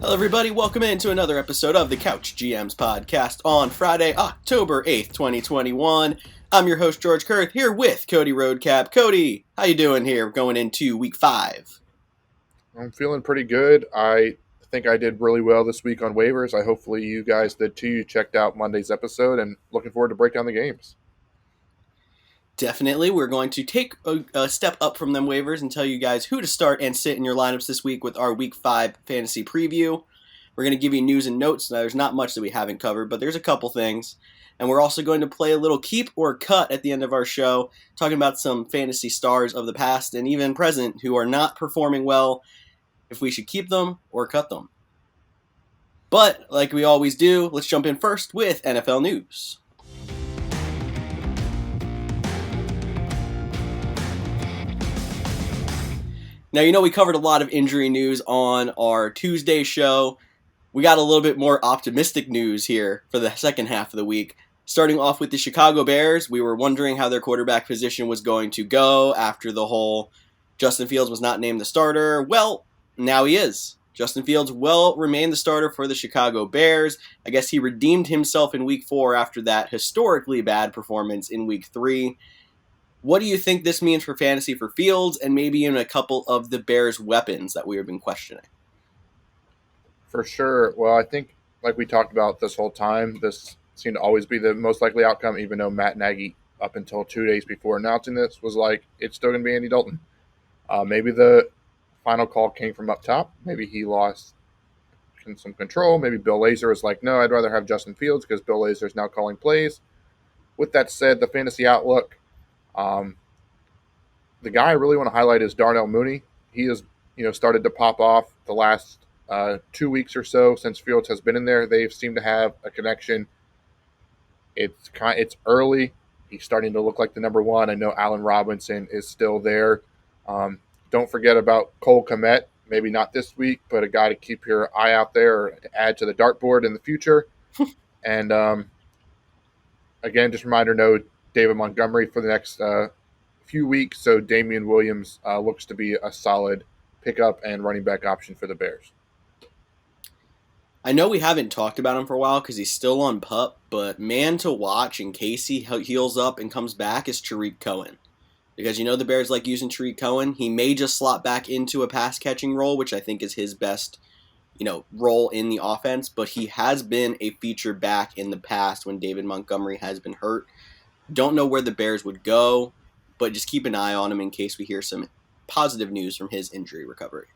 Hello everybody, welcome into another episode of the Couch GMs podcast on Friday, October 8th, 2021. I'm your host, George Kerth, here with Cody Roadcap. Cody, how you doing here going into week 5? I'm feeling pretty good. I think I did really well this week on waivers. Hopefully you guys did too. You checked out Monday's episode and looking forward to break down the games. Definitely, we're going to take a step up from them waivers and tell you guys who to start and sit in your lineups this week with our week 5 fantasy preview. We're going to give you news and notes. Now, there's not much that we haven't covered, but there's a couple things. And we're also going to play a little keep or cut at the end of our show, talking about some fantasy stars of the past and even present who are not performing well, if we should keep them or cut them. But, like we always do, let's jump in first with NFL news. Now, we covered a lot of injury news on our Tuesday show. We got a little bit more optimistic news here for the second half of the week. Starting off with the Chicago Bears, we were wondering how their quarterback position was going to go after the whole Justin Fields was not named the starter. Well, now he is. Justin Fields will remain the starter for the Chicago Bears. I guess he redeemed himself in week 4 after that historically bad performance in week 3. What do you think this means for fantasy for Fields and maybe in a couple of the Bears' weapons that we have been questioning? For sure. Well, I think, like we talked about this whole time, this seemed to always be the most likely outcome, even though Matt Nagy, up until 2 days before announcing this, was like, it's still going to be Andy Dalton. Maybe the final call came from up top. Maybe he lost some control. Maybe Bill Lazor was like, no, I'd rather have Justin Fields because Bill Lazor is now calling plays. With that said, the fantasy outlook, the guy I really want to highlight is Darnell Mooney. He has, started to pop off the last 2 weeks or so since Fields has been in there. They seem to have a connection. It's early. He's starting to look like the number one. I know Allen Robinson is still there. Don't forget about Cole Kmet. Maybe not this week, but a guy to keep your eye out there or to add to the dartboard in the future. And again, just a reminder, no David Montgomery for the next few weeks. So Damian Williams looks to be a solid pickup and running back option for the Bears. I know we haven't talked about him for a while because he's still on PUP, but man to watch in case he heals up and comes back is Tariq Cohen. Because the Bears like using Tariq Cohen. He may just slot back into a pass-catching role, which I think is his best, role in the offense. But he has been a feature back in the past when David Montgomery has been hurt. Don't know where the Bears would go, but just keep an eye on him in case we hear some positive news from his injury recovery.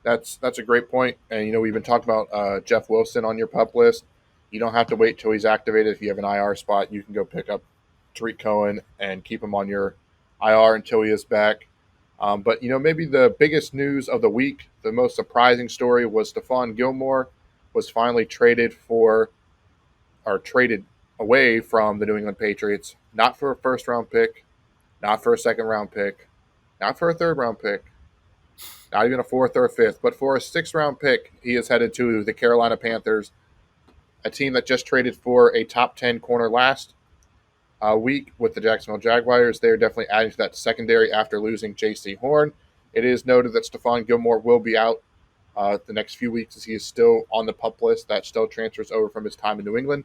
That's a great point. And, we've been talking about Jeff Wilson on your PUP list. You don't have to wait till he's activated. If you have an IR spot, you can go pick up Tariq Cohen and keep him on your IR until he is back. But, maybe the biggest news of the week, the most surprising story was Stephon Gilmore was finally traded away from the New England Patriots, not for a first-round pick, not for a second-round pick, not for a third-round pick, not even a fourth or a fifth, but for a sixth-round pick. He is headed to the Carolina Panthers, a team that just traded for a top 10 corner last week with the Jacksonville Jaguars. They're definitely adding to that secondary after losing J.C. Horn. It is noted that Stephon Gilmore will be out the next few weeks as he is still on the PUP list. That still transfers over from his time in New England.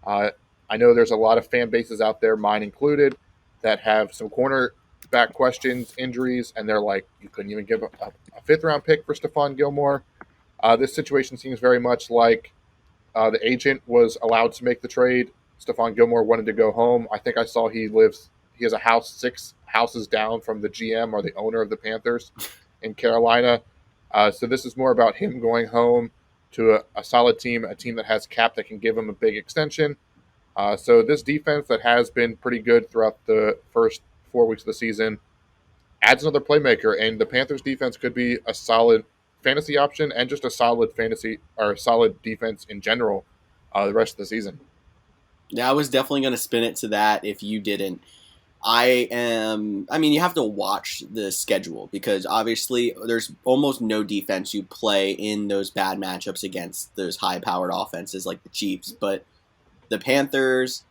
I know there's a lot of fan bases out there, mine included, that have some cornerback questions, injuries, and they're like, you couldn't even give a fifth-round pick for Stephon Gilmore. This situation seems very much like the agent was allowed to make the trade. Stephon Gilmore wanted to go home. I think I saw he has a house 6 houses down from the GM or the owner of the Panthers in Carolina. So this is more about him going home to a solid team, a team that has cap that can give him a big extension. So this defense that has been pretty good throughout the first 4 weeks of the season adds another playmaker, and the Panthers defense could be a solid fantasy option and just a solid fantasy or solid defense in general the rest of the season. Yeah, I was definitely going to spin it to that if you didn't. You have to watch the schedule because obviously there's almost no defense you play in those bad matchups against those high-powered offenses like the Chiefs. But the Panthers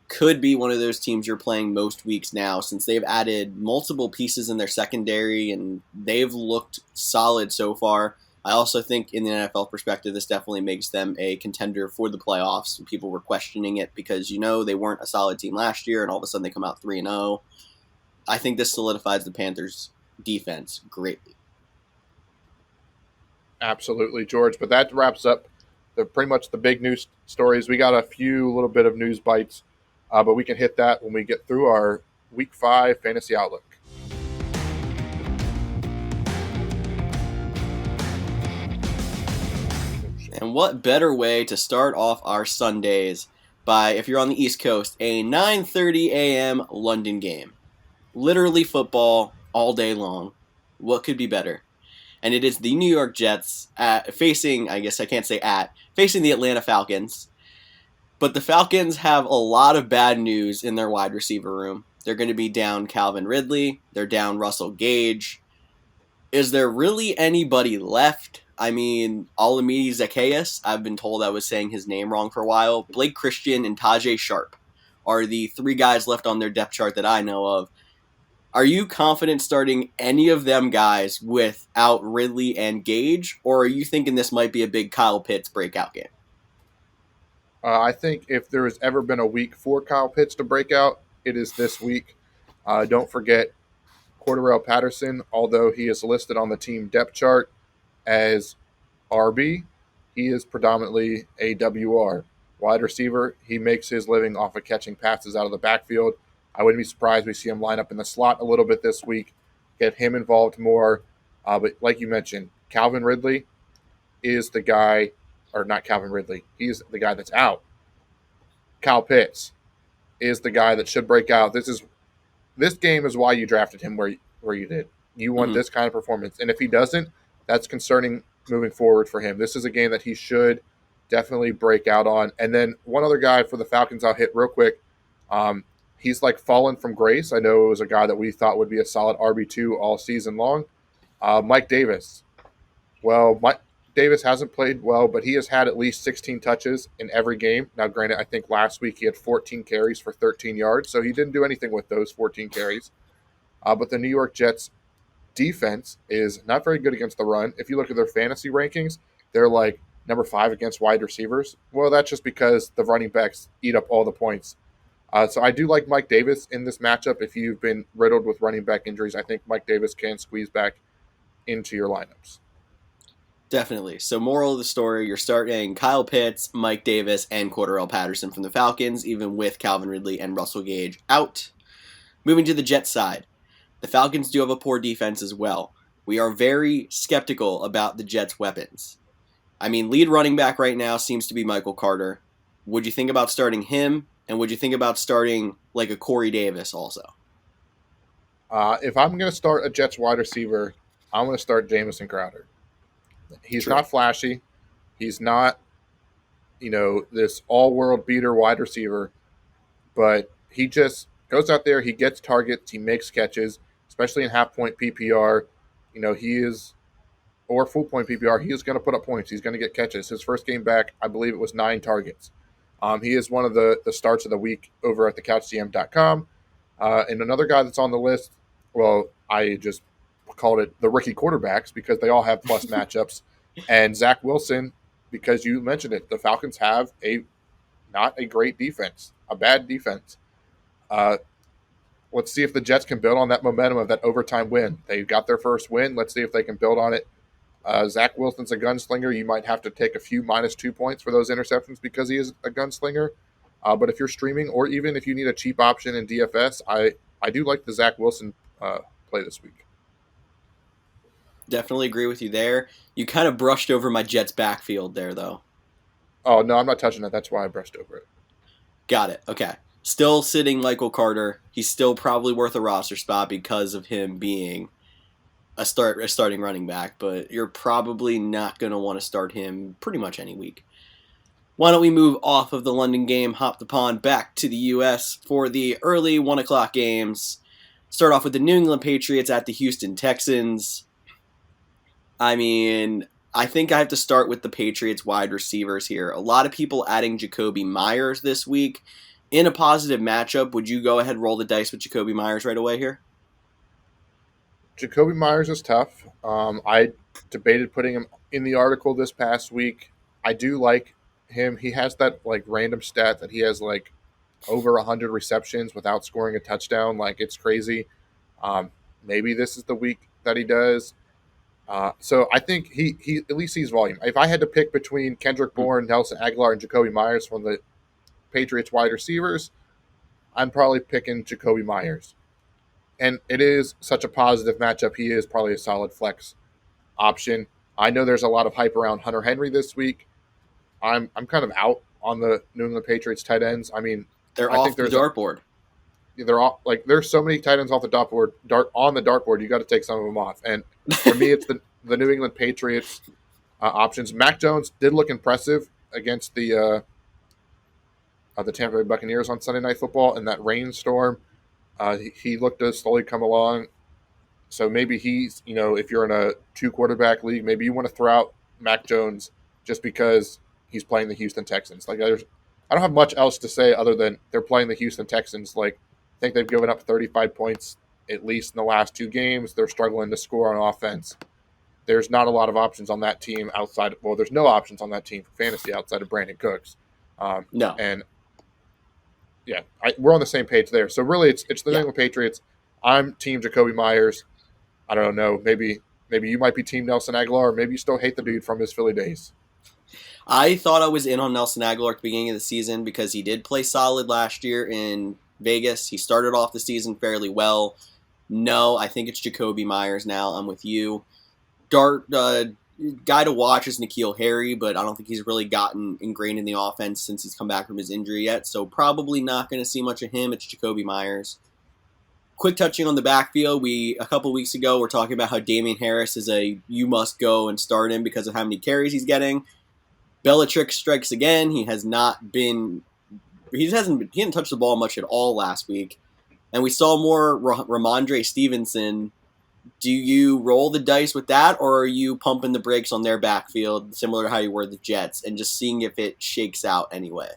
could be one of those teams you're playing most weeks now since they've added multiple pieces in their secondary and they've looked solid so far. I also think in the NFL perspective, this definitely makes them a contender for the playoffs. People were questioning it because, they weren't a solid team last year, and all of a sudden they come out 3-0. I think this solidifies the Panthers' defense greatly. Absolutely, George. But that wraps up pretty much the big news stories. We got a few little bit of news bites, but we can hit that when we get through our Week 5 fantasy outlook. And what better way to start off our Sundays by, if you're on the East Coast, a 9:30 a.m. London game. Literally football all day long. What could be better? And it is the New York Jets facing, I guess I can't say facing the Atlanta Falcons. But the Falcons have a lot of bad news in their wide receiver room. They're going to be down Calvin Ridley. They're down Russell Gage. Is there really anybody left? I mean, Olamide Zaccheaus, I've been told I was saying his name wrong for a while. Blake Christian and Tajay Sharp are the three guys left on their depth chart that I know of. Are you confident starting any of them guys without Ridley and Gage, or are you thinking this might be a big Kyle Pitts breakout game? I think if there has ever been a week for Kyle Pitts to break out, it is this week. Don't forget Cordarrelle Patterson, although he is listed on the team depth chart as RB, he is predominantly a WR. Wide receiver, he makes his living off of catching passes out of the backfield. I wouldn't be surprised we see him line up in the slot a little bit this week, get him involved more. But like you mentioned, Calvin Ridley is the guy, or not Calvin Ridley, he's the guy that's out. Kyle Pitts is the guy that should break out. This game is why you drafted him where you did. You want this kind of performance. And if he doesn't, that's concerning moving forward for him. This is a game that he should definitely break out on. And then one other guy for the Falcons I'll hit real quick. He's like fallen from grace. I know it was a guy that we thought would be a solid RB2 all season long. Mike Davis. Well, Mike Davis hasn't played well, but he has had at least 16 touches in every game. Now, granted, I think last week he had 14 carries for 13 yards, so he didn't do anything with those 14 carries. But the New York Jets defense is not very good against the run. If you look at their fantasy rankings, they're like number 5 against wide receivers. Well, that's just because the running backs eat up all the points. So I do like Mike Davis in this matchup. If you've been riddled with running back injuries, I think Mike Davis can squeeze back into your lineups. Definitely. So moral of the story, you're starting Kyle Pitts, Mike Davis, and Cordarrelle Patterson from the Falcons, even with Calvin Ridley and Russell Gage out. Moving to the Jets side. The Falcons do have a poor defense as well. We are very skeptical about the Jets' weapons. I mean, lead running back right now seems to be Michael Carter. Would you think about starting him? And would you think about starting like a Corey Davis also? If I'm going to start a Jets wide receiver, I'm going to start Jamison Crowder. He's True. not flashy. He's not, this all-world beater wide receiver. But he just goes out there, he gets targets, he makes catches, especially in half-point PPR. He is, or full-point PPR, he is going to put up points. He's going to get catches. His first game back, I believe it was 9 targets. He is one of the starts of the week over at thecouchgm.com. And another guy that's on the list, well, I just called it the rookie quarterbacks because they all have plus matchups. And Zach Wilson, because you mentioned it, the Falcons have not a great defense, a bad defense. Let's see if the Jets can build on that momentum of that overtime win. They got their first win. Let's see if they can build on it. Zach Wilson's a gunslinger. You might have to take a few -2 points for those interceptions because he is a gunslinger. But if you're streaming or even if you need a cheap option in DFS, I do like the Zach Wilson play this week. Definitely agree with you there. You kind of brushed over my Jets backfield there, though. Oh, no, I'm not touching that. That's why I brushed over it. Got it. Okay. Still sitting Michael Carter. He's still probably worth a roster spot because of him being a starting running back, but you're probably not going to want to start him pretty much any week. Why don't we move off of the London game, hop the pond back to the U.S. for the early 1 o'clock games. Start off with the New England Patriots at the Houston Texans. I mean, I think I have to start with the Patriots wide receivers here. A lot of people adding Jacoby Myers this week. In a positive matchup, would you go ahead and roll the dice with Jacoby Myers right away here? Jacoby Myers is tough. I debated putting him in the article this past week. I do like him. He has that like random stat that he has like over 100 receptions without scoring a touchdown. Like it's crazy. Maybe this is the week that he does. So I think he at least sees volume. If I had to pick between Kendrick Bourne, Nelson Aguilar, and Jacoby Myers from the Patriots wide receivers, I'm probably picking Jacoby Myers. And it is such a positive matchup. He is probably a solid flex option. I know there's a lot of hype around Hunter Henry this week. I'm kind of out on the New England Patriots tight ends. I mean, They're I think off the there's dartboard. they're all like there's so many tight ends off the dartboard. You got to take some of them off. And for me, it's the New England Patriots options. Mac Jones did look impressive against the Tampa Bay Buccaneers on Sunday Night Football in that rainstorm. He looked to slowly come along. So maybe he's, if you're in a 2-quarterback league, maybe you want to throw out Mac Jones just because he's playing the Houston Texans. I don't have much else to say other than they're playing the Houston Texans. Like, I think they've given up 35 points at least in the last 2 games. They're struggling to score on offense. There's not a lot of options on that team there's no options on that team for fantasy outside of Brandon Cooks. No. And yeah, we're on the same page there. So really, it's the New England Patriots. I'm Team Jacoby Myers. I don't know. Maybe you might be Team Nelson Aguilar, or maybe you still hate the dude from his Philly days. I thought I was in on Nelson Aguilar at the beginning of the season because he did play solid last year in Vegas. He started off the season fairly well. No, I think it's Jacoby Myers now. I'm with you. Guy to watch is N'Keal Harry, but I don't think he's really gotten ingrained in the offense since he's come back from his injury yet, so probably not going to see much of him. It's Jacoby Myers. Quick touching on the backfield, a couple weeks ago were talking about how Damian Harris is you must go and start him because of how many carries he's getting. Belichick strikes again. He hasn't touched the ball much at all last week. And we saw more Ramondre Stevenson. Do you roll the dice with that, or are you pumping the brakes on their backfield, similar to how you were the Jets, and just seeing if it shakes out anyway?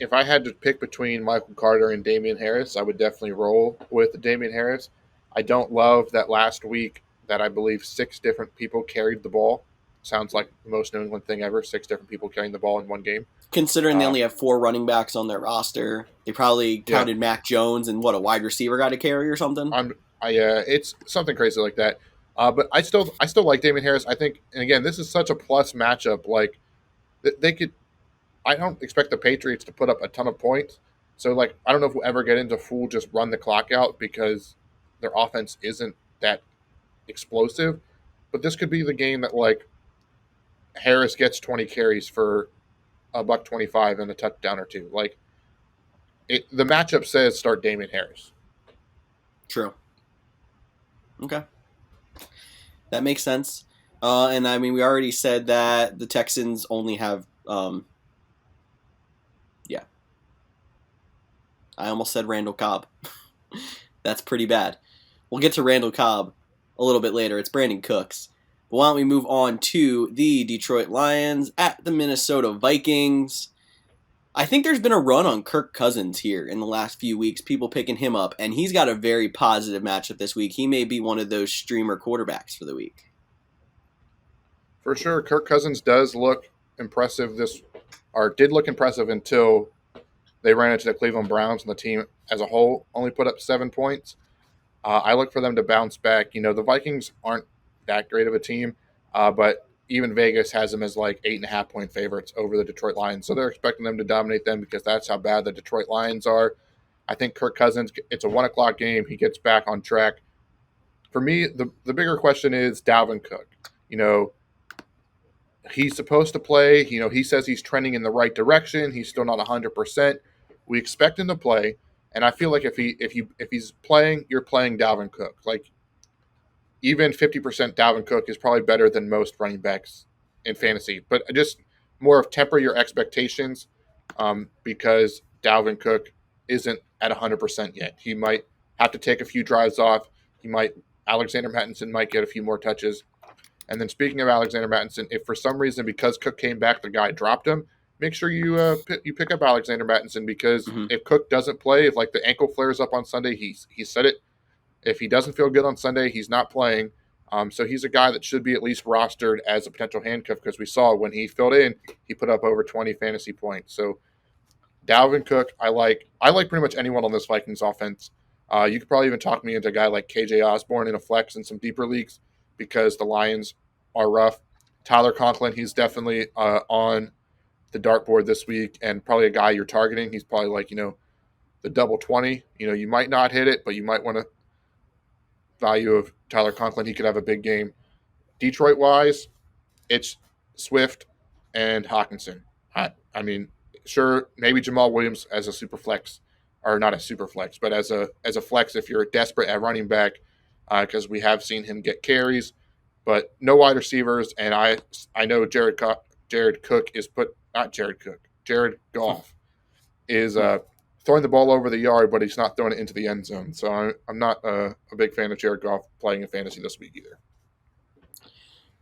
If I had to pick between Michael Carter and Damian Harris, I would definitely roll with Damian Harris. I don't love that last week that I believe 6 different people carried the ball. Sounds like the most New England thing ever, 6 different people carrying the ball in one game. Considering they only have 4 running backs on their roster, they probably counted Mac Jones and a wide receiver got to carry or something. It's something crazy like that. But I still like Damian Harris. I think, and again, this is such a plus matchup. Like they could. I don't expect the Patriots to put up a ton of points. So, I don't know if we'll ever get into full just run the clock out because their offense isn't that explosive. But this could be the game that, Harris gets 20 carries for $125 and a touchdown or 2. The matchup says start Damian Harris. True. Okay. That makes sense. And, we already said that the Texans only have I almost said Randall Cobb. That's pretty bad. We'll get to Randall Cobb a little bit later. It's Brandon Cooks. But why don't we move on to the Detroit Lions at the Minnesota Vikings. I think there's been a run on Kirk Cousins here in the last few weeks, people picking him up, and he's got a very positive matchup this week. He may be one of those streamer quarterbacks for the week. For sure, Kirk Cousins does look impressive did look impressive until they ran into the Cleveland Browns, and the team as a whole only put up 7 points. I look for them to bounce back. The Vikings aren't that great of a team, but even Vegas has them as 8.5-point favorites over the Detroit Lions. So they're expecting them to dominate them because that's how bad the Detroit Lions are. I think Kirk Cousins, it's a 1 o'clock game. He gets back on track. For me, the bigger question is Dalvin Cook. He's supposed to play. He says he's trending in the right direction. He's still not 100%. We expect him to play, and I feel like if he's playing, you're playing Dalvin Cook. Even 50% Dalvin Cook is probably better than most running backs in fantasy. But just more of temper your expectations because Dalvin Cook isn't at 100% yet. He might have to take a few drives off. Alexander Mattinson might get a few more touches. And then speaking of Alexander Mattinson, if for some reason because Cook came back, the guy dropped him, make sure you pick up Alexander Mattinson because if Cook doesn't play, if the ankle flares up on Sunday, he said it. If he doesn't feel good on Sunday, he's not playing. So he's a guy that should be at least rostered as a potential handcuff because we saw when he filled in, he put up over 20 fantasy points. So Dalvin Cook, I like. I like pretty much anyone on this Vikings offense. You could probably even talk me into a guy like KJ Osborne in a flex in some deeper leagues because the Lions are rough. Tyler Conklin, he's definitely on the dartboard this week and probably a guy you're targeting. He's probably like, the double 20. You might not hit it, but you might want to value of Tyler Conklin. He could have a big game. Detroit wise, it's Swift and Hawkinson. I mean, sure, maybe Jamal Williams as a super flex, or not a super flex, but as a flex if you're desperate at running back, because we have seen him get carries, but no wide receivers. And I know Jared Cook is Jared Goff is throwing the ball over the yard, but he's not throwing it into the end zone. So I'm not a big fan of Jared Goff playing in fantasy this week either.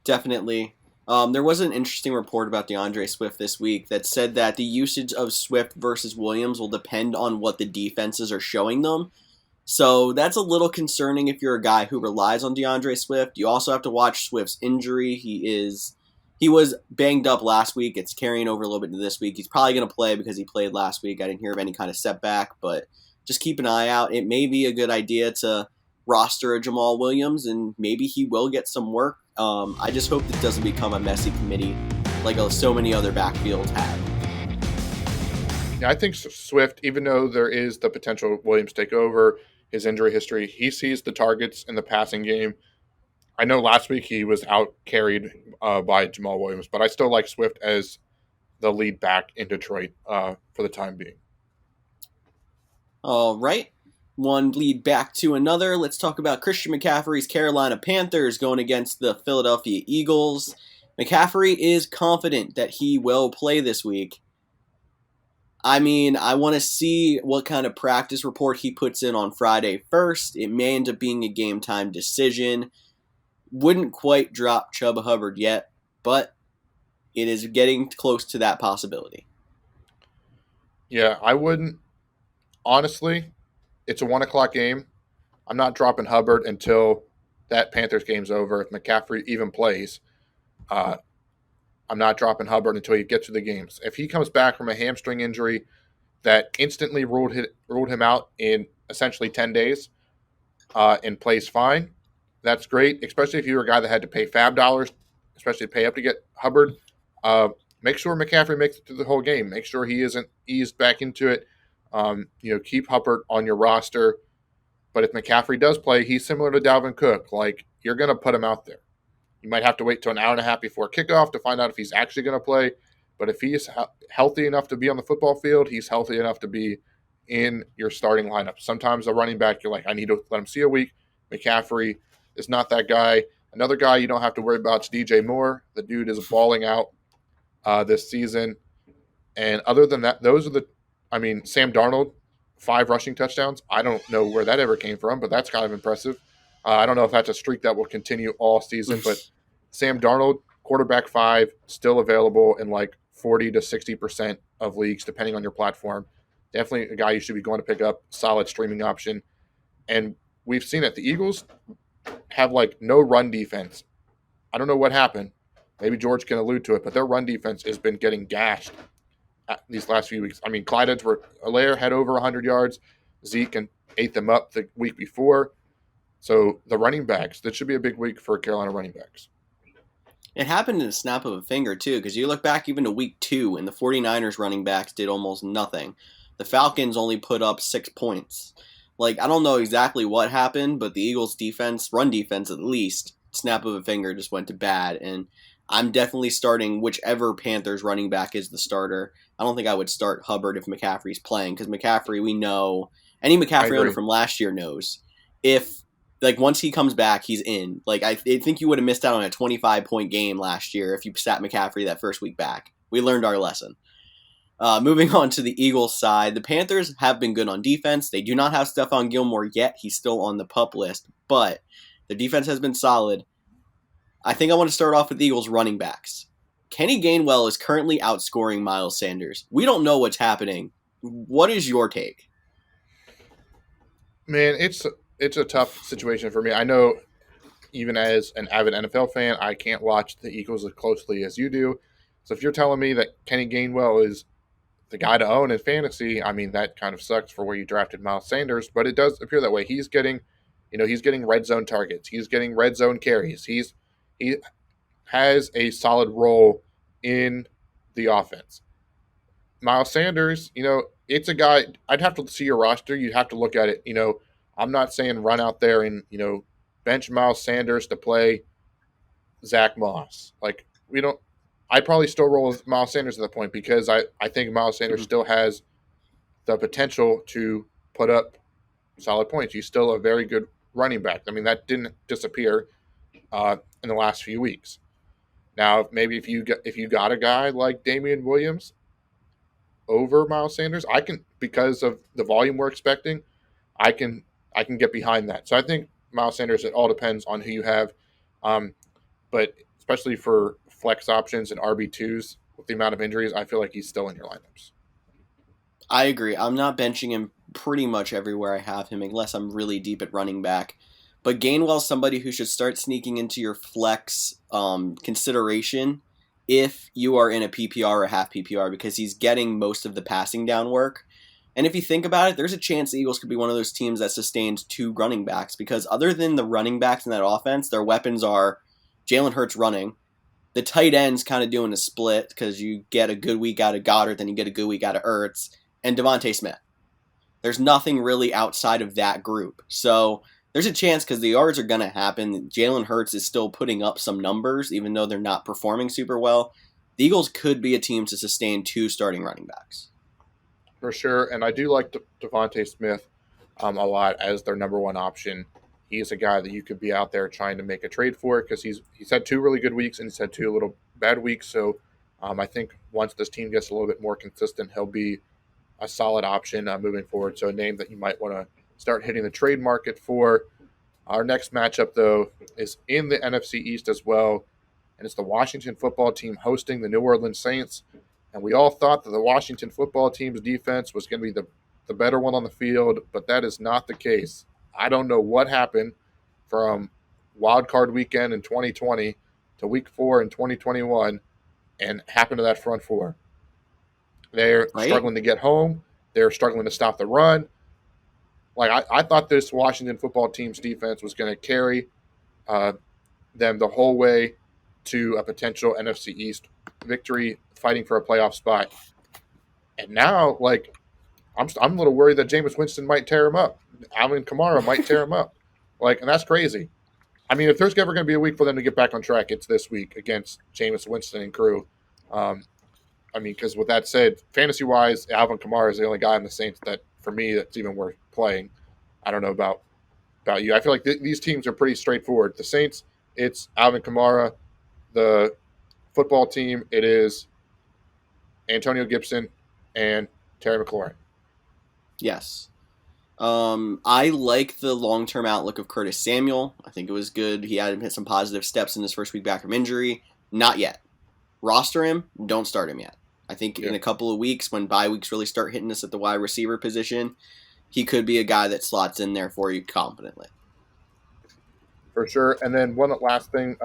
Definitely. There was an interesting report about DeAndre Swift this week that said that the usage of Swift versus Williams will depend on what the defenses are showing them. So that's a little concerning if you're a guy who relies on DeAndre Swift. You also have to watch Swift's injury. He was banged up last week. It's carrying over a little bit into this week. He's probably going to play because he played last week. I didn't hear of any kind of setback, but just keep an eye out. It may be a good idea to roster a Jamal Williams, and maybe he will get some work. I just hope it doesn't become a messy committee like so many other backfields have. Yeah, I think Swift, even though there is the potential Williams take over, his injury history, he sees the targets in the passing game. I know last week he was out carried by Jamal Williams, but I still like Swift as the lead back in Detroit for the time being. All right. One lead back to another. Let's talk about Christian McCaffrey's Carolina Panthers going against the Philadelphia Eagles. McCaffrey is confident that he will play this week. I mean, I want to see what kind of practice report he puts in on Friday first. It may end up being a game time decision. Wouldn't quite drop Chuba Hubbard yet, but it is getting close to that possibility. Yeah, I wouldn't. Honestly, it's a 1 o'clock game. I'm not dropping Hubbard until that Panthers game's over. If McCaffrey even plays, I'm not dropping Hubbard until he gets to the games. If he comes back from a hamstring injury that instantly ruled him out in essentially 10 days and plays fine, that's great, especially if you're a guy that had to pay fab dollars, especially pay up to get Hubbard. Make sure McCaffrey makes it through the whole game. Make sure he isn't eased back into it. Keep Hubbard on your roster. But if McCaffrey does play, he's similar to Dalvin Cook. Like, you're going to put him out there. You might have to wait till an hour and a half before kickoff to find out if he's actually going to play. But if he's healthy enough to be on the football field, he's healthy enough to be in your starting lineup. Sometimes a running back, you're like, I need to let him see a week. McCaffrey is not that guy. Another guy you don't have to worry about is DJ Moore. The dude is balling out this season. And other than that, Sam Darnold, 5 rushing touchdowns. I don't know where that ever came from, but that's kind of impressive. I don't know if that's a streak that will continue all season, but Sam Darnold, quarterback 5, still available in like 40 to 60% of leagues, depending on your platform. Definitely a guy you should be going to pick up, solid streaming option. And we've seen it. The Eagles have like no run defense. I don't know what happened. Maybe George can allude to it, but their run defense has been getting gashed these last few weeks. I mean, Clyde Edwards-Helaire had over 100 yards. Zeke ate them up the week before. So the running backs, that should be a big week for Carolina running backs. It happened in a snap of a finger, too, because you look back even to week 2, and the 49ers running backs did almost nothing. The Falcons only put up 6 points. Like, I don't know exactly what happened, but the Eagles' defense, run defense at least, snap of a finger just went to bad, and I'm definitely starting whichever Panthers running back is the starter. I don't think I would start Hubbard if McCaffrey's playing, because McCaffrey, we know, any McCaffrey owner from last year knows, once he comes back, he's in. Like, I think you would have missed out on a 25-point game last year if you sat McCaffrey that first week back. We learned our lesson. Moving on to the Eagles side, the Panthers have been good on defense. They do not have Stephon Gilmore yet. He's still on the PUP list, but the defense has been solid. I think I want to start off with the Eagles running backs. Kenny Gainwell is currently outscoring Miles Sanders. We don't know what's happening. What is your take? Man, it's a tough situation for me. I know even as an avid NFL fan, I can't watch the Eagles as closely as you do. So if you're telling me that Kenny Gainwell is the guy to own in fantasy, I mean, that kind of sucks for where you drafted Miles Sanders, but it does appear that way. He's getting, he's getting red zone targets. He's getting red zone carries. He has a solid role in the offense. Miles Sanders, it's a guy, I'd have to see your roster. You'd have to look at it. I'm not saying run out there and, bench Miles Sanders to play Zach Moss. Like, we don't, I'd probably still roll with Miles Sanders at the point because I think Miles Sanders still has the potential to put up solid points. He's still a very good running back. I mean, that didn't disappear in the last few weeks. Now, maybe if you got a guy like Damian Williams over Miles Sanders, I can, because of the volume we're expecting, I can get behind that. So I think Miles Sanders, it all depends on who you have, but especially for flex options and RB2s with the amount of injuries, I feel like he's still in your lineups. I agree. I'm not benching him pretty much everywhere I have him, unless I'm really deep at running back. But Gainwell's somebody who should start sneaking into your flex consideration if you are in a PPR or half PPR, because he's getting most of the passing down work. And if you think about it, there's a chance the Eagles could be one of those teams that sustains 2 running backs, because other than the running backs in that offense, their weapons are Jalen Hurts running, the tight ends kind of doing a split because you get a good week out of Goddard, then you get a good week out of Ertz, and Devontae Smith. There's nothing really outside of that group. So there's a chance, because the yards are going to happen. Jalen Hurts is still putting up some numbers, even though they're not performing super well. The Eagles could be a team to sustain 2 starting running backs. For sure, and I do like Devontae Smith a lot as their number one option. He's a guy that you could be out there trying to make a trade for, because he's had 2 really good weeks and he's had 2 little bad weeks. So I think once this team gets a little bit more consistent, he'll be a solid option moving forward. So a name that you might want to start hitting the trade market for. Our next matchup, though, is in the NFC East as well, and it's the Washington football team hosting the New Orleans Saints. And we all thought that the Washington football team's defense was going to be the better one on the field, but that is not the case. I don't know what happened from wild card weekend in 2020 to week 4 in 2021 and happened to that front four. They're struggling to get home. They're struggling to stop the run. Like, I thought this Washington football team's defense was going to carry them the whole way to a potential NFC East victory, fighting for a playoff spot. And now, like, I'm a little worried that Jameis Winston might tear him up. Alvin Kamara might tear him up. Like, and that's crazy. I mean, if there's ever going to be a week for them to get back on track, it's this week against Jameis Winston and crew. I mean, because with that said, fantasy-wise, Alvin Kamara is the only guy in the Saints that, for me, that's even worth playing. I don't know about you. I feel like these teams are pretty straightforward. The Saints, it's Alvin Kamara. The football team, it is Antonio Gibson and Terry McLaurin. Yes. I like the long-term outlook of Curtis Samuel. I think it was good. He had hit some positive steps in his first week back from injury. Not yet. Roster him. Don't start him yet. I think in a couple of weeks, when bye weeks really start hitting us at the wide receiver position, he could be a guy that slots in there for you confidently. For sure. And then one last thing,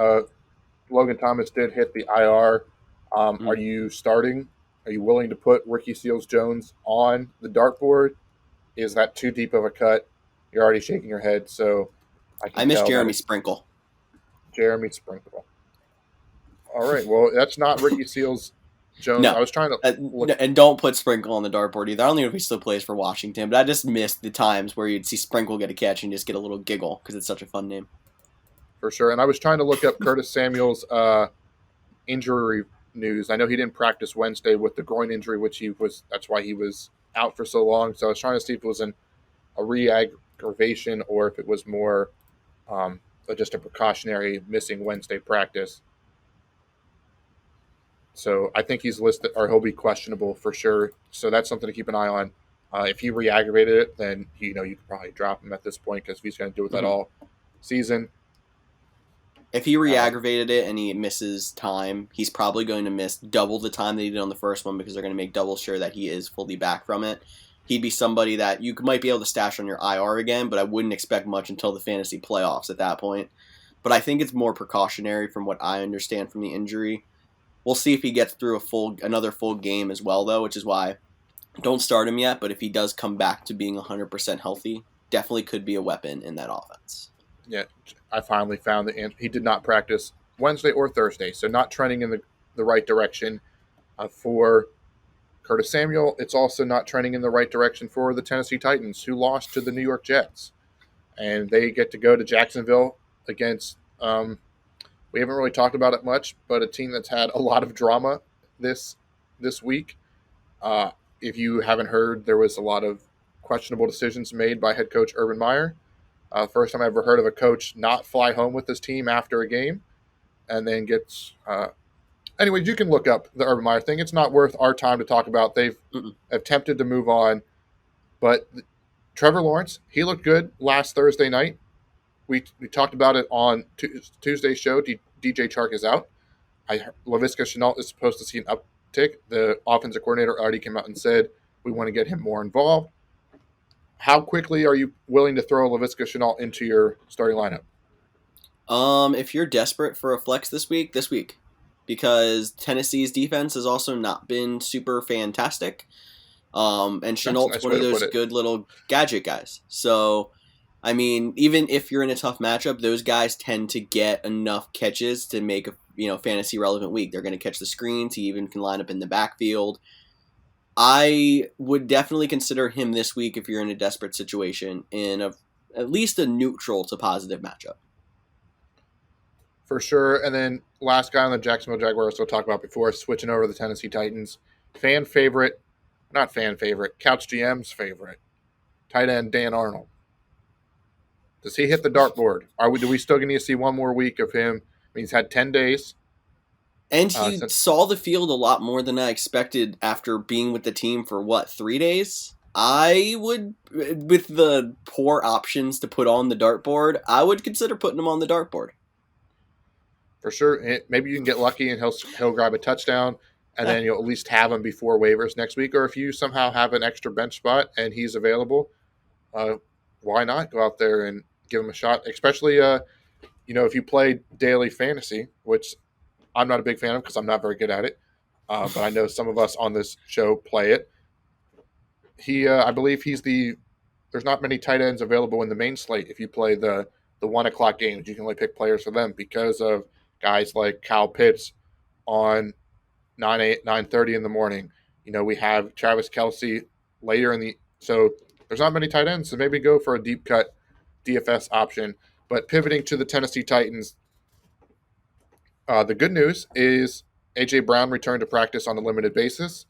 Logan Thomas did hit the IR. Are you starting? Are you willing to put Ricky Seals-Jones on the dartboard? Is that too deep of a cut? You're already shaking your head, so I miss Jeremy Sprinkle. Jeremy Sprinkle. All right. Well, that's not Ricky Seals-Jones. No. I was trying to and don't put Sprinkle on the dartboard either. I don't know if he still plays for Washington, but I just missed the times where you'd see Sprinkle get a catch and just get a little giggle because it's such a fun name. For sure. And I was trying to look up Curtis Samuel's injury news. I know he didn't practice Wednesday with the groin injury, that's why he was out for so long. So I was trying to see if it was a re-aggravation or if it was more just a precautionary missing Wednesday practice. So I think he's listed, or he'll be questionable for sure. So that's something to keep an eye on. If he re-aggravated it, then you could probably drop him at this point because he's going to do it that all season. If he re-aggravated it and he misses time, he's probably going to miss double the time that he did on the first one because they're going to make double sure that he is fully back from it. He'd be somebody that you might be able to stash on your IR again, but I wouldn't expect much until the fantasy playoffs at that point. but I think it's more precautionary from what I understand from the injury. We'll see if he gets through another full game as well, though, which is why I don't start him yet. But if he does come back to being 100% healthy, definitely could be a weapon in that offense. Yeah, I finally found the answer. He did not practice Wednesday or Thursday, so not trending in the right direction for Curtis Samuel. It's also not trending in the right direction for the Tennessee Titans, who lost to the New York Jets. And they get to go to Jacksonville against, we haven't really talked about it much, but a team that's had a lot of drama this week. If you haven't heard, there was a lot of questionable decisions made by head coach Urban Meyer. First time I ever heard of a coach not fly home with his team after a game and then gets. Anyways, you can look up the Urban Meyer thing. It's not worth our time to talk about. They've attempted to move on. But Trevor Lawrence, he looked good last Thursday night. We talked about it on Tuesday's show. DJ Chark is out. Laviska Shenault is supposed to see an uptick. The offensive coordinator already came out and said we want to get him more involved. How quickly are you willing to throw Laviska Shenault into your starting lineup? If you're desperate for a flex this week, because Tennessee's defense has also not been super fantastic. And Chenault's one of those good little gadget guys. So, I mean, even if you're in a tough matchup, those guys tend to get enough catches to make a fantasy relevant week. They're going to catch the screens. He even can line up in the backfield. I would definitely consider him this week if you're in a desperate situation in at least a neutral to positive matchup. For sure. And then last guy on the Jacksonville Jaguars we'll talk about before switching over to the Tennessee Titans. Couch GM's favorite, tight end Dan Arnold. Does he hit the dartboard? Do we still need to see one more week of him? I mean, he's had 10 days. And he saw the field a lot more than I expected after being with the team for, 3 days? I would, with the poor options to put on the dartboard, I would consider putting him on the dartboard. For sure. Maybe you can get lucky and he'll grab a touchdown, and then you'll at least have him before waivers next week. Or if you somehow have an extra bench spot and he's available, why not go out there and give him a shot? Especially, if you play daily fantasy, which I'm not a big fan of because I'm not very good at it, but I know some of us on this show play it. I believe there's not many tight ends available in the main slate. If you play the 1 o'clock games, you can only pick players for them because of guys like Kyle Pitts on 9:30 in the morning. We have Travis Kelce later so there's not many tight ends, so maybe go for a deep cut DFS option. But pivoting to the Tennessee Titans, the good news is A.J. Brown returned to practice on a limited basis.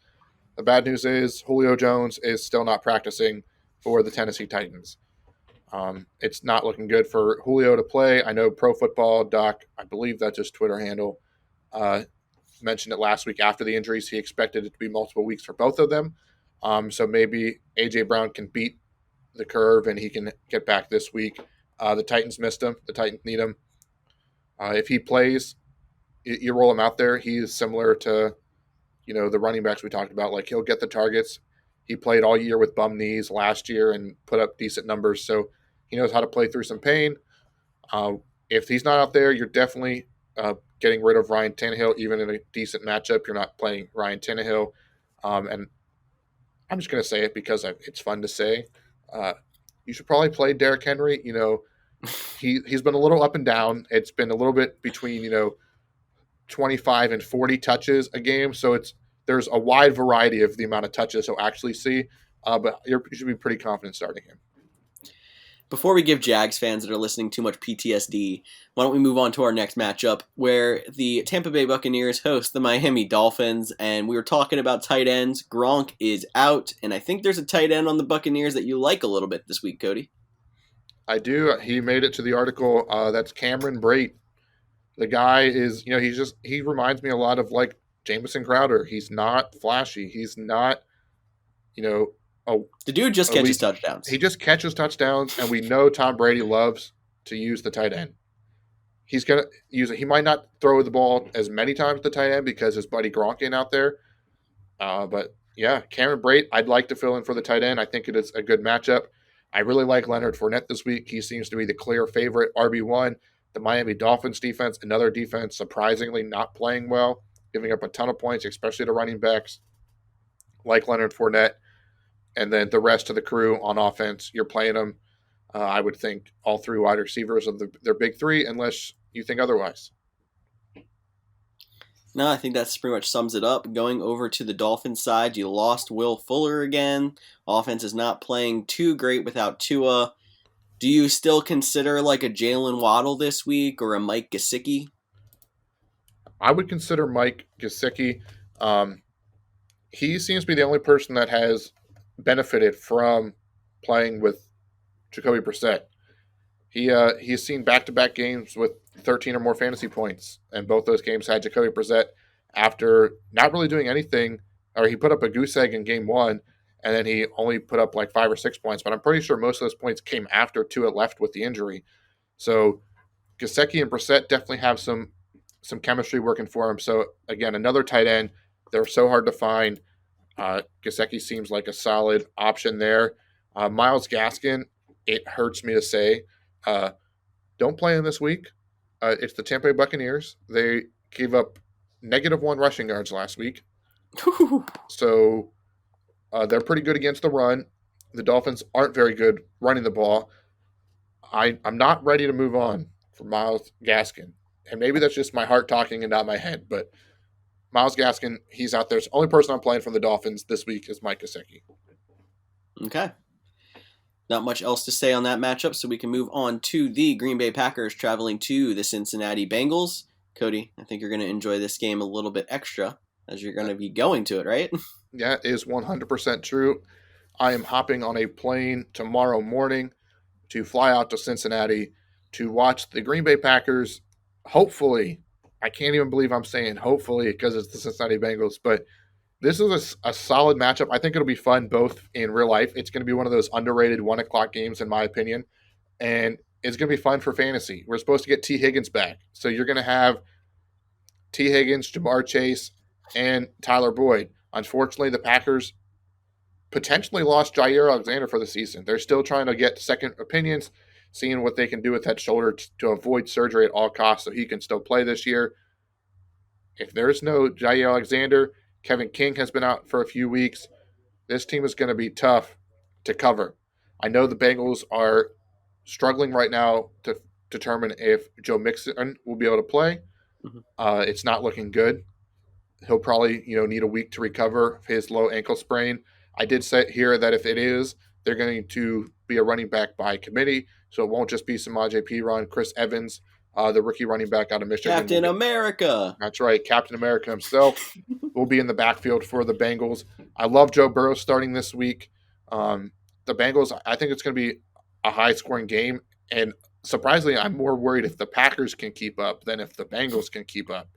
The bad news is Julio Jones is still not practicing for the Tennessee Titans. It's not looking good for Julio to play. I know Pro Football Doc, I believe that's his Twitter handle, mentioned it last week after the injuries. He expected it to be multiple weeks for both of them. So maybe A.J. Brown can beat the curve and he can get back this week. The Titans missed him. The Titans need him. If he plays, you roll him out there. He is similar to, the running backs we talked about. Like, he'll get the targets. He played all year with bum knees last year and put up decent numbers. So he knows how to play through some pain. If he's not out there, you're definitely getting rid of Ryan Tannehill. Even in a decent matchup, you're not playing Ryan Tannehill. And I'm just going to say it because it's fun to say. You should probably play Derrick Henry. He's been a little up and down. It's been a little bit between, 25 and 40 touches a game. So there's a wide variety of the amount of touches he'll actually see. But you should be pretty confident starting him. Before we give Jags fans that are listening too much PTSD, why don't we move on to our next matchup where the Tampa Bay Buccaneers host the Miami Dolphins, and we were talking about tight ends. Gronk is out, and I think there's a tight end on the Buccaneers that you like a little bit this week, Cody. I do. He made it to the article. That's Cameron Brate. The guy is, he reminds me a lot of like Jamison Crowder. He's not flashy. He's not, the dude just catches touchdowns. He just catches touchdowns, and we know Tom Brady loves to use the tight end. He's going to use it. He might not throw the ball as many times to the tight end because his buddy Gronk ain't out there. But, yeah, Cameron Brate, I'd like to fill in for the tight end. I think it is a good matchup. I really like Leonard Fournette this week. He seems to be the clear favorite RB1. The Miami Dolphins defense, another defense surprisingly not playing well, giving up a ton of points, especially to running backs like Leonard Fournette. And then the rest of the crew on offense, you're playing them. I would think all three wide receivers of their big three, unless you think otherwise. No, I think that's pretty much sums it up. Going over to the Dolphins side, you lost Will Fuller again. Offense is not playing too great without Tua. Do you still consider like a Jalen Waddle this week or a Mike Gesicki? I would consider Mike Gesicki. He seems to be the only person that has benefited from playing with Jacoby Brissett. He's seen back-to-back games with 13 or more fantasy points, and both those games had Jacoby Brissett after not really doing anything, or he put up a goose egg in game one, and then he only put up like 5 or 6 points. But I'm pretty sure most of those points came after Tua left with the injury. So Gesicki and Brissett definitely have some chemistry working for him. So again, another tight end. They're so hard to find. Gesicki seems like a solid option there. Myles Gaskin, it hurts me to say, don't play him this week. It's the Tampa Bay Buccaneers. They gave up -1 rushing yards last week. So they're pretty good against the run. The Dolphins aren't very good running the ball. I'm not ready to move on from Myles Gaskin. And maybe that's just my heart talking and not my head. But Myles Gaskin, he's out there. The only person I'm playing from the Dolphins this week is Mike Gesicki. Okay. Not much else to say on that matchup, so we can move on to the Green Bay Packers traveling to the Cincinnati Bengals. Cody, I think you're going to enjoy this game a little bit extra as you're going to be going to it, right? Yeah, it is 100% true. I am hopping on a plane tomorrow morning to fly out to Cincinnati to watch the Green Bay Packers. Hopefully, I can't even believe I'm saying hopefully because it's the Cincinnati Bengals, but this is a solid matchup. I think it'll be fun both in real life. It's going to be one of those underrated 1 o'clock games, in my opinion, and it's going to be fun for fantasy. We're supposed to get T. Higgins back, so you're going to have T. Higgins, Jamar Chase, and Tyler Boyd. Unfortunately, the Packers potentially lost Jair Alexander for the season. They're still trying to get second opinions, seeing what they can do with that shoulder to avoid surgery at all costs so he can still play this year. If there's no Jair Alexander, Kevin King has been out for a few weeks. This team is going to be tough to cover. I know the Bengals are struggling right now to determine if Joe Mixon will be able to play. It's not looking good. He'll probably need a week to recover his low ankle sprain. I did say here that if it is, they're going to be a running back by committee, so it won't just be Samaje Perine. Chris Evans, the rookie running back out of Michigan. Captain America. That's right. Captain America himself will be in the backfield for the Bengals. I love Joe Burrow starting this week. The Bengals, I think it's going to be a high-scoring game, and surprisingly, I'm more worried if the Packers can keep up than if the Bengals can keep up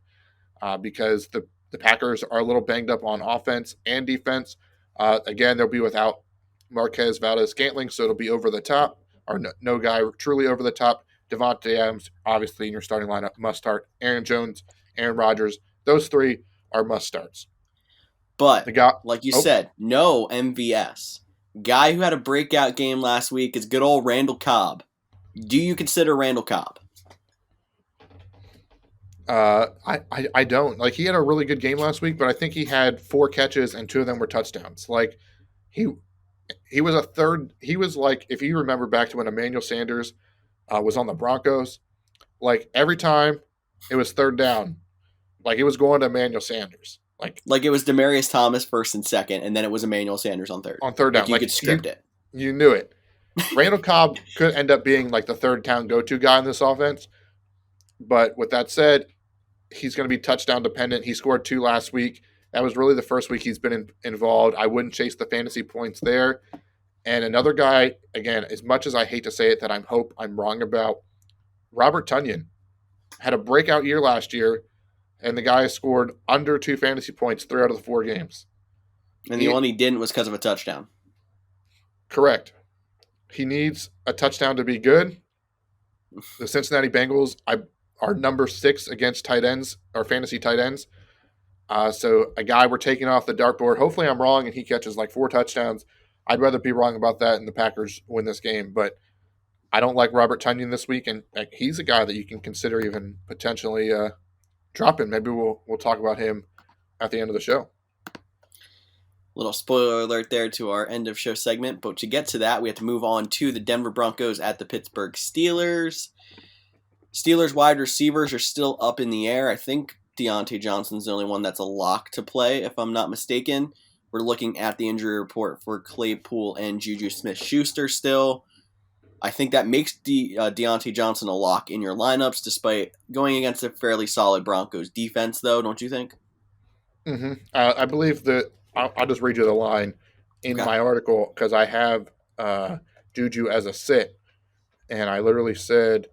because the Packers are a little banged up on offense and defense. Again, they'll be without Marquez Valdes-Scantling, so it'll be over the top, or no guy truly over the top. Devontae Adams, obviously, in your starting lineup, must start. Aaron Jones, Aaron Rodgers, those three are must starts. But, like you said, no MVS. Guy who had a breakout game last week is good old Randall Cobb. Do you consider Randall Cobb? I don't. Like, he had a really good game last week, but I think he had 4 catches and 2 of them were touchdowns. Like, he was a third. He was like, if you remember back to when Emmanuel Sanders was on the Broncos, like every time it was third down, like it was going to Emmanuel Sanders. Like it was Demaryius Thomas first and second, and then it was Emmanuel Sanders on third. On third down. Like you could script it. You knew it. Randall Cobb could end up being like the third down go-to guy in this offense. But with that said, he's going to be touchdown dependent. He scored 2 last week. That was really the first week he's been involved. I wouldn't chase the fantasy points there. And another guy, again, as much as I hate to say it that I hope I'm wrong about, Robert Tonyan had a breakout year last year, and the guy scored under 2 fantasy points 3 out of the 4 games. And the one he didn't was because of a touchdown. Correct. He needs a touchdown to be good. The Cincinnati Bengals are number 6 against tight ends, or fantasy tight ends. So a guy we're taking off the dartboard. Hopefully I'm wrong and he catches like 4 touchdowns. I'd rather be wrong about that and the Packers win this game. But I don't like Robert Tunyon this week, and like, he's a guy that you can consider even potentially dropping. Maybe we'll talk about him at the end of the show. Little spoiler alert there to our end of show segment, but to get to that, we have to move on to the Denver Broncos at the Pittsburgh Steelers. Steelers wide receivers are still up in the air. I think Deontay Johnson's the only one that's a lock to play, if I'm not mistaken. We're looking at the injury report for Claypool and Juju Smith-Schuster still. I think that makes Deontay Johnson a lock in your lineups, despite going against a fairly solid Broncos defense, though, don't you think? I believe that I'll just read you the line in Okay. my article because I have Juju as a sit, and I literally said,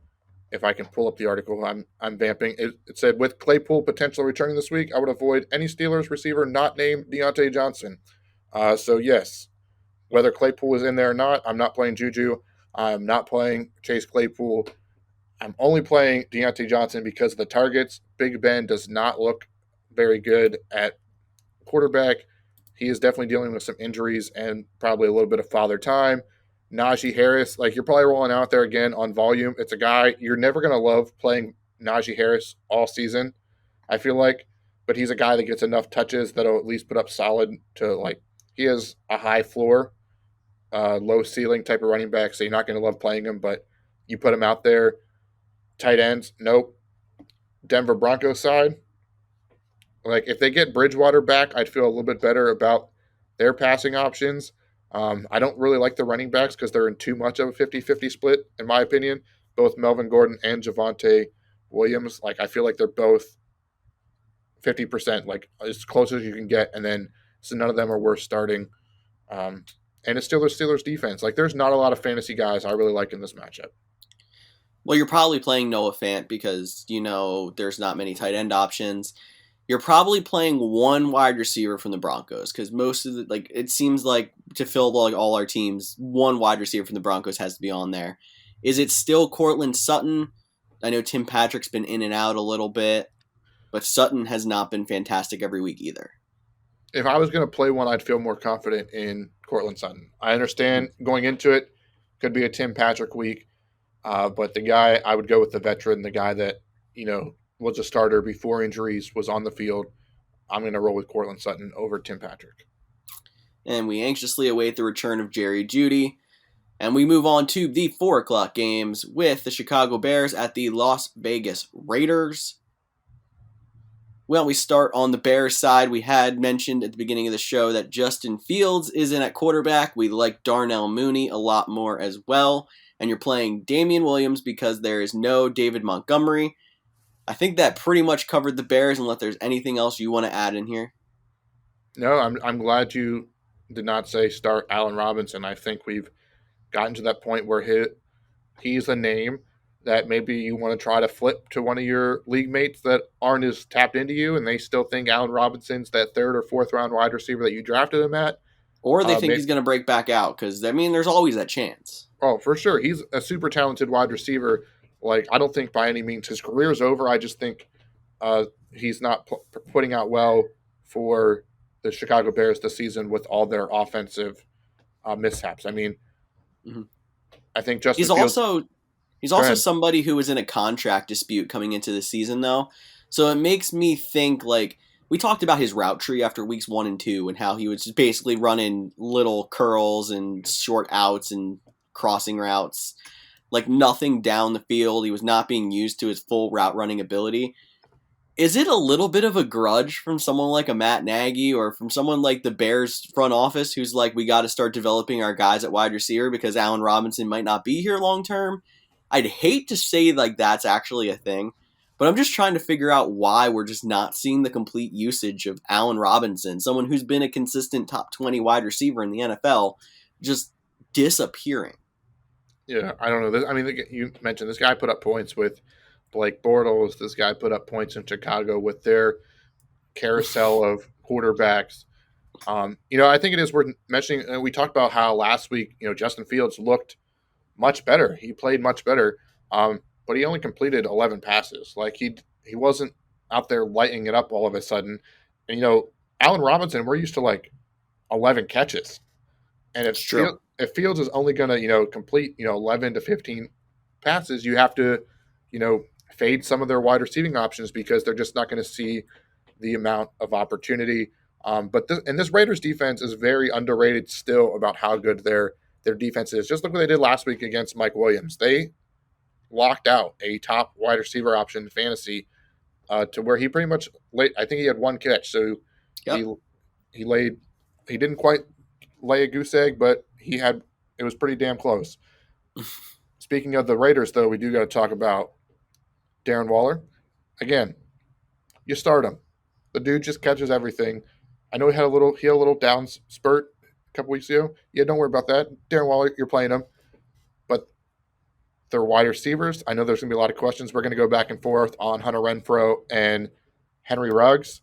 if I can pull up the article, I'm vamping. It said, with Claypool potentially returning this week, I would avoid any Steelers receiver not named Deontay Johnson. So yes, whether Claypool is in there or not, I'm not playing Juju. I'm not playing Chase Claypool. I'm only playing Deontay Johnson because of the targets. Big Ben does not look very good at quarterback. He is definitely dealing with some injuries and probably a little bit of father time. Najee Harris, like, you're probably rolling out there again on volume. It's a guy you're never going to love playing Najee Harris all season, I feel like, but he's a guy that gets enough touches that'll at least put up solid to, like, he has a high floor, low ceiling type of running back, so you're not going to love playing him, but you put him out there. Tight ends, nope. Denver Broncos side, like, if they get Bridgewater back, I'd feel a little bit better about their passing options. I don't really like the running backs because they're in too much of a 50-50 split, in my opinion. Both Melvin Gordon and Javonte Williams, like, I feel like they're both 50%, like, as close as you can get, and then so none of them are worth starting. And it's still the Steelers defense. Like, there's not a lot of fantasy guys I really like in this matchup. Well, you're probably playing Noah Fant because, there's not many tight end options. You're probably playing one wide receiver from the Broncos because most of it seems like to fill like all our teams, one wide receiver from the Broncos has to be on there. Is it still Cortland Sutton? I know Tim Patrick's been in and out a little bit, but Sutton has not been fantastic every week either. If I was going to play one, I'd feel more confident in Cortland Sutton. I understand going into it could be a Tim Patrick week, but the guy, I would go with the veteran, the guy that, was a starter before injuries, was on the field. I'm going to roll with Cortland Sutton over Tim Patrick. And we anxiously await the return of Jerry Jeudy. And we move on to the 4 o'clock games with the Chicago Bears at the Las Vegas Raiders. Well, we start on the Bears side. We had mentioned at the beginning of the show that Justin Fields is in at quarterback. We like Darnell Mooney a lot more as well. And you're playing Damian Williams because there is no David Montgomery. I think that pretty much covered the Bears unless there's anything else you want to add in here. No, I'm glad you did not say start Allen Robinson. I think we've gotten to that point where he's a name that maybe you want to try to flip to one of your league mates that aren't as tapped into you, and they still think Allen Robinson's that third or fourth round wide receiver that you drafted him at. Or they think he's going to break back out because, there's always that chance. Oh, for sure. He's a super talented wide receiver. Like, I don't think by any means his career's over. I just think he's not putting out well for the Chicago Bears this season with all their offensive mishaps. I mean, mm-hmm. I think Justin He's Fields... also somebody who was in a contract dispute coming into the season, though. So it makes me think, like, we talked about his route tree after weeks 1 and 2 and how he was just basically running little curls and short outs and crossing routes. Like, nothing down the field. He was not being used to his full route running ability. Is it a little bit of a grudge from someone like a Matt Nagy or from someone like the Bears front office who's like, we got to start developing our guys at wide receiver because Allen Robinson might not be here long term? I'd hate to say like that's actually a thing, but I'm just trying to figure out why we're just not seeing the complete usage of Allen Robinson, someone who's been a consistent top 20 wide receiver in the NFL, just disappearing. Yeah, I don't know. I mean, you mentioned this guy put up points with Blake Bortles. This guy put up points in Chicago with their carousel of quarterbacks. I think it is worth mentioning. We talked about how last week, Justin Fields looked much better. He played much better, but he only completed 11 passes. Like, he wasn't out there lighting it up all of a sudden. And Allen Robinson, we're used to like 11 catches. And if true. if Fields is only going to, complete, 11 to 15 passes, you have to, fade some of their wide receiving options because they're just not going to see the amount of opportunity. But this Raiders defense is very underrated still about how good their defense is. Just look what they did last week against Mike Williams. They locked out a top wide receiver option in fantasy to where he pretty much laid. I think he had one catch, so Yep. he he laid. He didn't quite lay a goose egg, but he had. It was pretty damn close. Speaking of the Raiders, though, we do got to talk about Darren Waller. Again, you start him. The dude just catches everything. I know he had a little down spurt a couple weeks ago. Yeah, don't worry about that. Darren Waller, you're playing him. But their wide receivers, I know there's going to be a lot of questions. We're going to go back and forth on Hunter Renfrow and Henry Ruggs.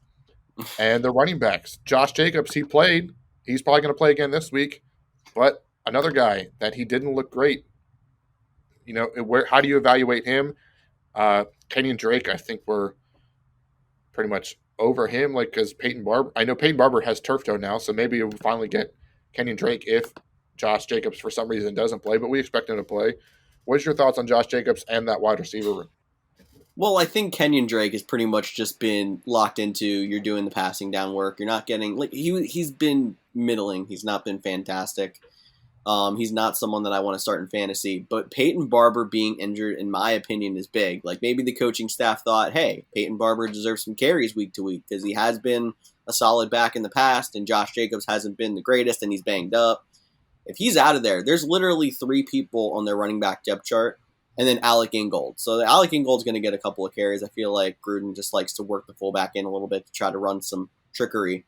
And the running backs. Josh Jacobs, he played. He's probably going to play again this week. But another guy that he didn't look great. How do you evaluate him? Kenyon Drake, I think we're pretty much over him, because I know Peyton Barber has turf toe now, so maybe we'll finally get Kenyon Drake if Josh Jacobs for some reason doesn't play, but we expect him to play. What's your thoughts on Josh Jacobs and that wide receiver room? Well, I think Kenyon Drake has pretty much just been locked into you're doing the passing down work. You're not getting he's been middling. He's not been fantastic. He's not someone that I want to start in fantasy. But Peyton Barber being injured, in my opinion, is big. Maybe the coaching staff thought, hey, Peyton Barber deserves some carries week to week because he has been a solid back in the past, and Josh Jacobs hasn't been the greatest, and he's banged up. If he's out of there, there's literally 3 people on their running back depth chart, and then Alec Ingold. So Alec Ingold's going to get a couple of carries. I feel like Gruden just likes to work the fullback in a little bit to try to run some trickery.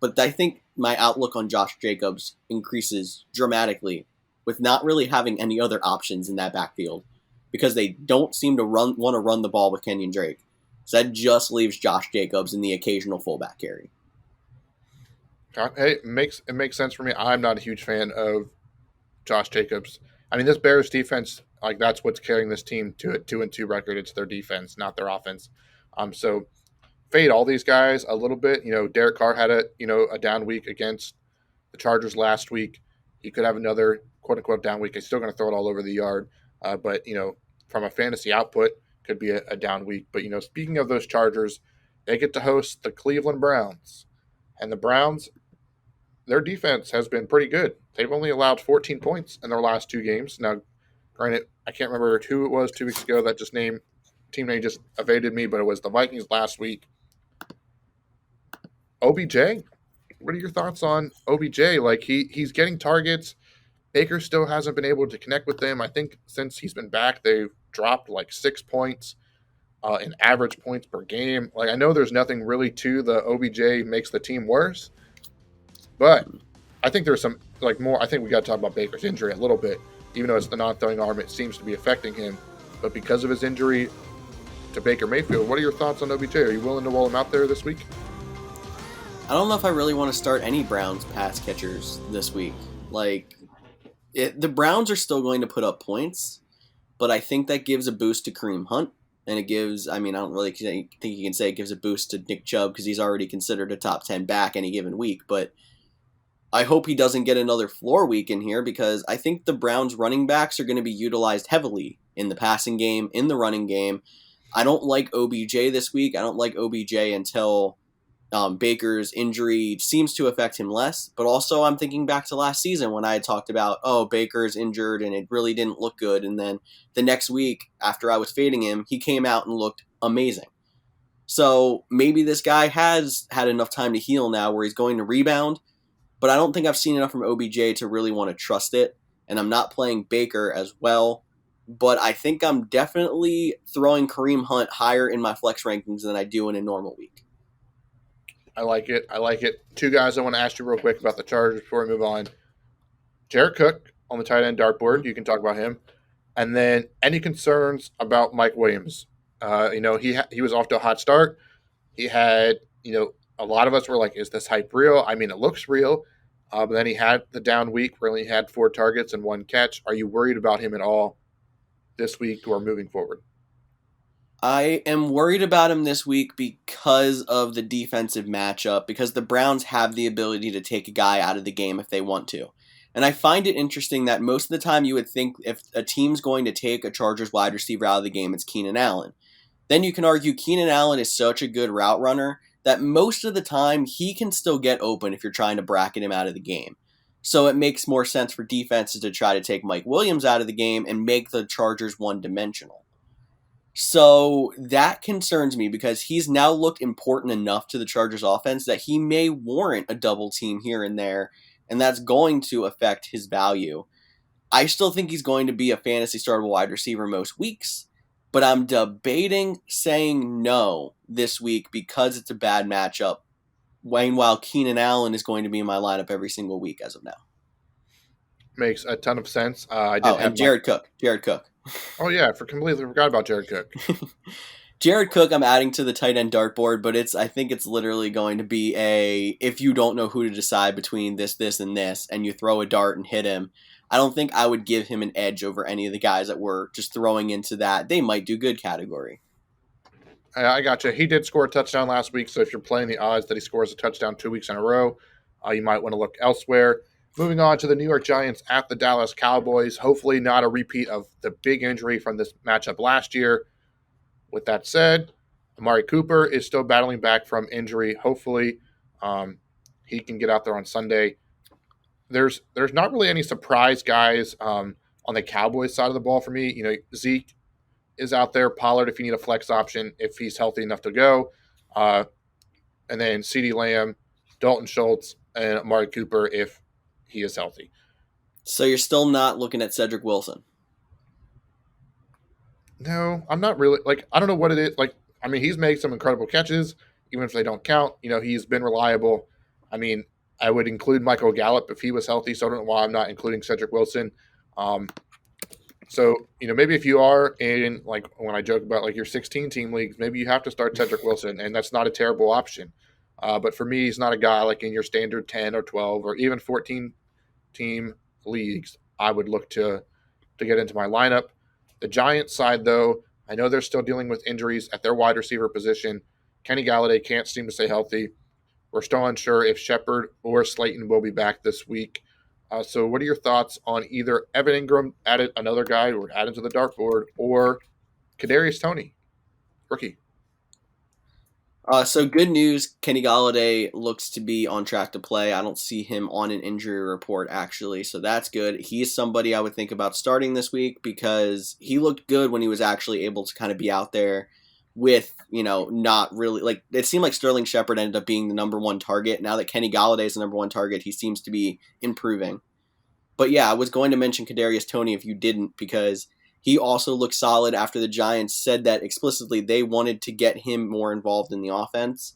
But I think my outlook on Josh Jacobs increases dramatically with not really having any other options in that backfield because they don't seem to want to run the ball with Kenyon Drake. So that just leaves Josh Jacobs in the occasional fullback carry. Hey, it makes sense for me. I'm not a huge fan of Josh Jacobs. I mean, this Bears defense, that's what's carrying this team to a 2-2 record. It's their defense, not their offense. So fade all these guys a little bit. Derek Carr had a down week against the Chargers last week. He could have another quote unquote down week. He's still going to throw it all over the yard, but from a fantasy output, could be a down week. But speaking of those Chargers, they get to host the Cleveland Browns, and the Browns, their defense has been pretty good. They've only allowed 14 points in their last 2 games. Now, granted, I can't remember who it was 2 weeks ago that team name just evaded me, but it was the Vikings last week. OBJ, what are your thoughts on OBJ? He's getting targets. Baker still hasn't been able to connect with them. I think since he's been back, they've dropped 6 points in average points per game. I know there's nothing really to the OBJ makes the team worse, but I think there's some more. I think we got to talk about Baker's injury a little bit. Even though it's the non-throwing arm, it seems to be affecting him. But because of his injury to Baker Mayfield, what are your thoughts on OBJ? Are you willing to roll him out there this week? I don't know if I really want to start any Browns pass catchers this week. The Browns are still going to put up points, but I think that gives a boost to Kareem Hunt. And it gives, I don't really think you can say it gives a boost to Nick Chubb because he's already considered a top 10 back any given week. But I hope he doesn't get another floor week in here because I think the Browns running backs are going to be utilized heavily in the passing game, in the running game. I don't like OBJ this week. I don't like OBJ until Baker's injury seems to affect him less. But also I'm thinking back to last season when I had talked about, Baker's injured and it really didn't look good. And then the next week after I was fading him, he came out and looked amazing. So maybe this guy has had enough time to heal now where he's going to rebound. But I don't think I've seen enough from OBJ to really want to trust it. And I'm not playing Baker as well. But I think I'm definitely throwing Kareem Hunt higher in my flex rankings than I do in a normal week. I like it. 2 guys I want to ask you real quick about the Chargers before we move on. Jared Cook on the tight end dartboard. You can talk about him. And then any concerns about Mike Williams? He was off to a hot start. He had, a lot of us were like, is this hype real? It looks real. But then he had the down week where he had 4 targets and 1 catch. Are you worried about him at all this week or moving forward? I am worried about him this week because of the defensive matchup, because the Browns have the ability to take a guy out of the game if they want to. And I find it interesting that most of the time you would think if a team's going to take a Chargers wide receiver out of the game, it's Keenan Allen. Then you can argue Keenan Allen is such a good route runner that most of the time he can still get open if you're trying to bracket him out of the game. So it makes more sense for defenses to try to take Mike Williams out of the game and make the Chargers one-dimensional. So that concerns me because he's now looked important enough to the Chargers offense that he may warrant a double team here and there, and that's going to affect his value. I still think he's going to be a fantasy startable wide receiver most weeks, but I'm debating saying no this week because it's a bad matchup, while Keenan Allen is going to be in my lineup every single week as of now. Makes a ton of sense. I did have Jared Cook. Oh yeah, completely forgot about Jared Cook. Jared Cook, I'm adding to the tight end dartboard, but I think it's literally going to be if you don't know who to decide between this, and this, and you throw a dart and hit him, I don't think I would give him an edge over any of the guys that were just throwing into that they might do good category. I gotcha. He did score a touchdown last week, so if you're playing the odds that he scores a touchdown 2 weeks in a row, you might want to look elsewhere. Moving on to the New York Giants at the Dallas Cowboys. Hopefully not a repeat of the big injury from this matchup last year. With that said, Amari Cooper is still battling back from injury. Hopefully he can get out there on Sunday. There's not really any surprise guys on the Cowboys side of the ball for me. You know, Zeke is out there. Pollard, if you need a flex option, if he's healthy enough to go. And then CeeDee Lamb, Dalton Schultz, and Amari Cooper if he is healthy. So you're still not looking at Cedric Wilson? No, I'm not really. I don't know what it is. He's made some incredible catches, even if they don't count. You know, he's been reliable. I would include Michael Gallup if he was healthy, so I don't know why I'm not including Cedric Wilson. So, maybe if you are in, when I joke about, your 16-team leagues, maybe you have to start Cedric Wilson, and that's not a terrible option. But for me, he's not a guy in your standard 10 or 12 or even 14-team leagues I would look to get into my lineup. The Giants side, though, I know they're still dealing with injuries at their wide receiver position. Kenny Galladay can't seem to stay healthy. We're still unsure if Shepard or Slayton will be back this week. So what are your thoughts on either Evan Ingram, added another guy or added to the dartboard, or Kadarius Toney, rookie? So good news, Kenny Galladay looks to be on track to play. I don't see him on an injury report, actually, so that's good. He's somebody I would think about starting this week because he looked good when he was actually able to kind of be out there with, not really, it seemed like Sterling Shepard ended up being the number one target. Now that Kenny Galladay is the number one target, he seems to be improving. But yeah, I was going to mention Kadarius Toney if you didn't, because he also looked solid after the Giants said that explicitly they wanted to get him more involved in the offense.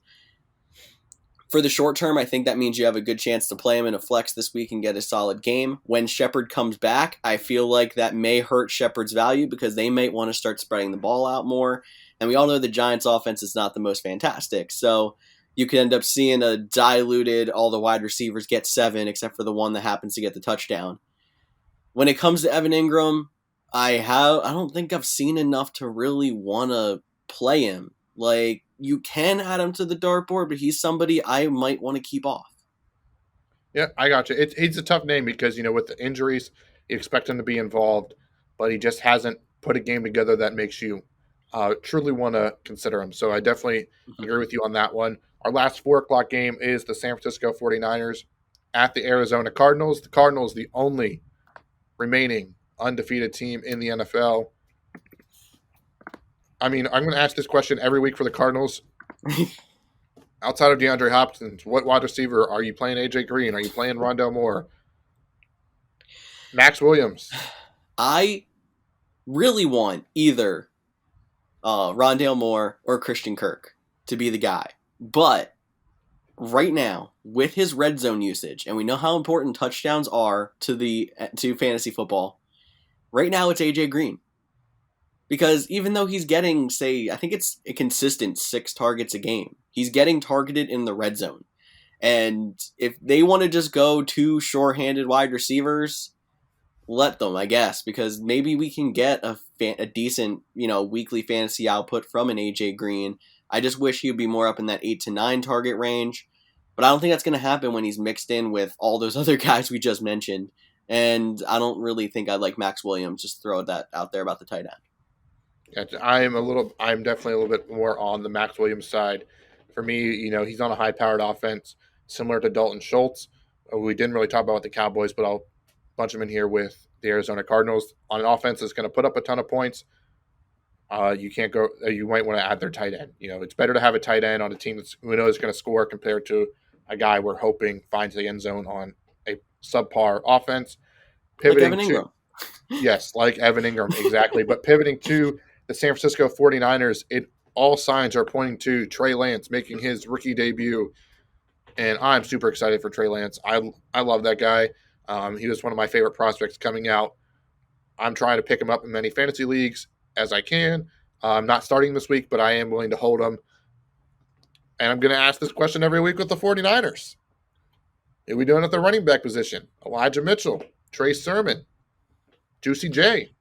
For the short term, I think that means you have a good chance to play him in a flex this week and get a solid game. When Shepard comes back, I feel like that may hurt Shepard's value because they might want to start spreading the ball out more. And we all know the Giants' offense is not the most fantastic. So you could end up seeing a diluted, all the wide receivers get 7 except for the one that happens to get the touchdown. When it comes to Evan Ingram, I don't think I've seen enough to really want to play him. You can add him to the dartboard, but he's somebody I might want to keep off. Yeah, I got you. He's a tough name because, with the injuries, you expect him to be involved, but he just hasn't put a game together that makes you truly want to consider him. So I definitely agree with you on that one. Our last 4 o'clock game is the San Francisco 49ers at the Arizona Cardinals. The Cardinals, the only remaining undefeated team in the NFL. I'm going to ask this question every week for the Cardinals. Outside of DeAndre Hopkins, what wide receiver are you playing? AJ Green? Are you playing Rondale Moore? Max Williams? I really want either Rondale Moore or Christian Kirk to be the guy. But right now, with his red zone usage, and we know how important touchdowns are to fantasy football, right now it's AJ Green. Because even though he's getting, I think it's a consistent 6 targets a game, he's getting targeted in the red zone. And if they want to just go 2 short-handed wide receivers, let them, I guess, because maybe we can get a decent, weekly fantasy output from an AJ Green. I just wish he would be more up in that 8 to 9 target range. But I don't think that's going to happen when he's mixed in with all those other guys we just mentioned. And I don't really think I'd like Max Williams. Just throw that out there about the tight end. I'm definitely a little bit more on the Max Williams side. For me, he's on a high-powered offense, similar to Dalton Schultz. We didn't really talk about the Cowboys, but I'll bunch them in here with the Arizona Cardinals on an offense that's going to put up a ton of points. You can't go. You might want to add their tight end. It's better to have a tight end on a team that's we know is going to score compared to a guy we're hoping finds the end zone on a subpar offense. Like Evan Ingram. Yes, like Evan Ingram, exactly. But pivoting to the San Francisco 49ers, all signs are pointing to Trey Lance making his rookie debut, and I'm super excited for Trey Lance. I love that guy. He was one of my favorite prospects coming out. I'm trying to pick him up in many fantasy leagues as I can. I'm not starting this week, but I am willing to hold him. And I'm going to ask this question every week with the 49ers. Who are we doing at the running back position? Elijah Mitchell, Trey Sermon, Juicy J.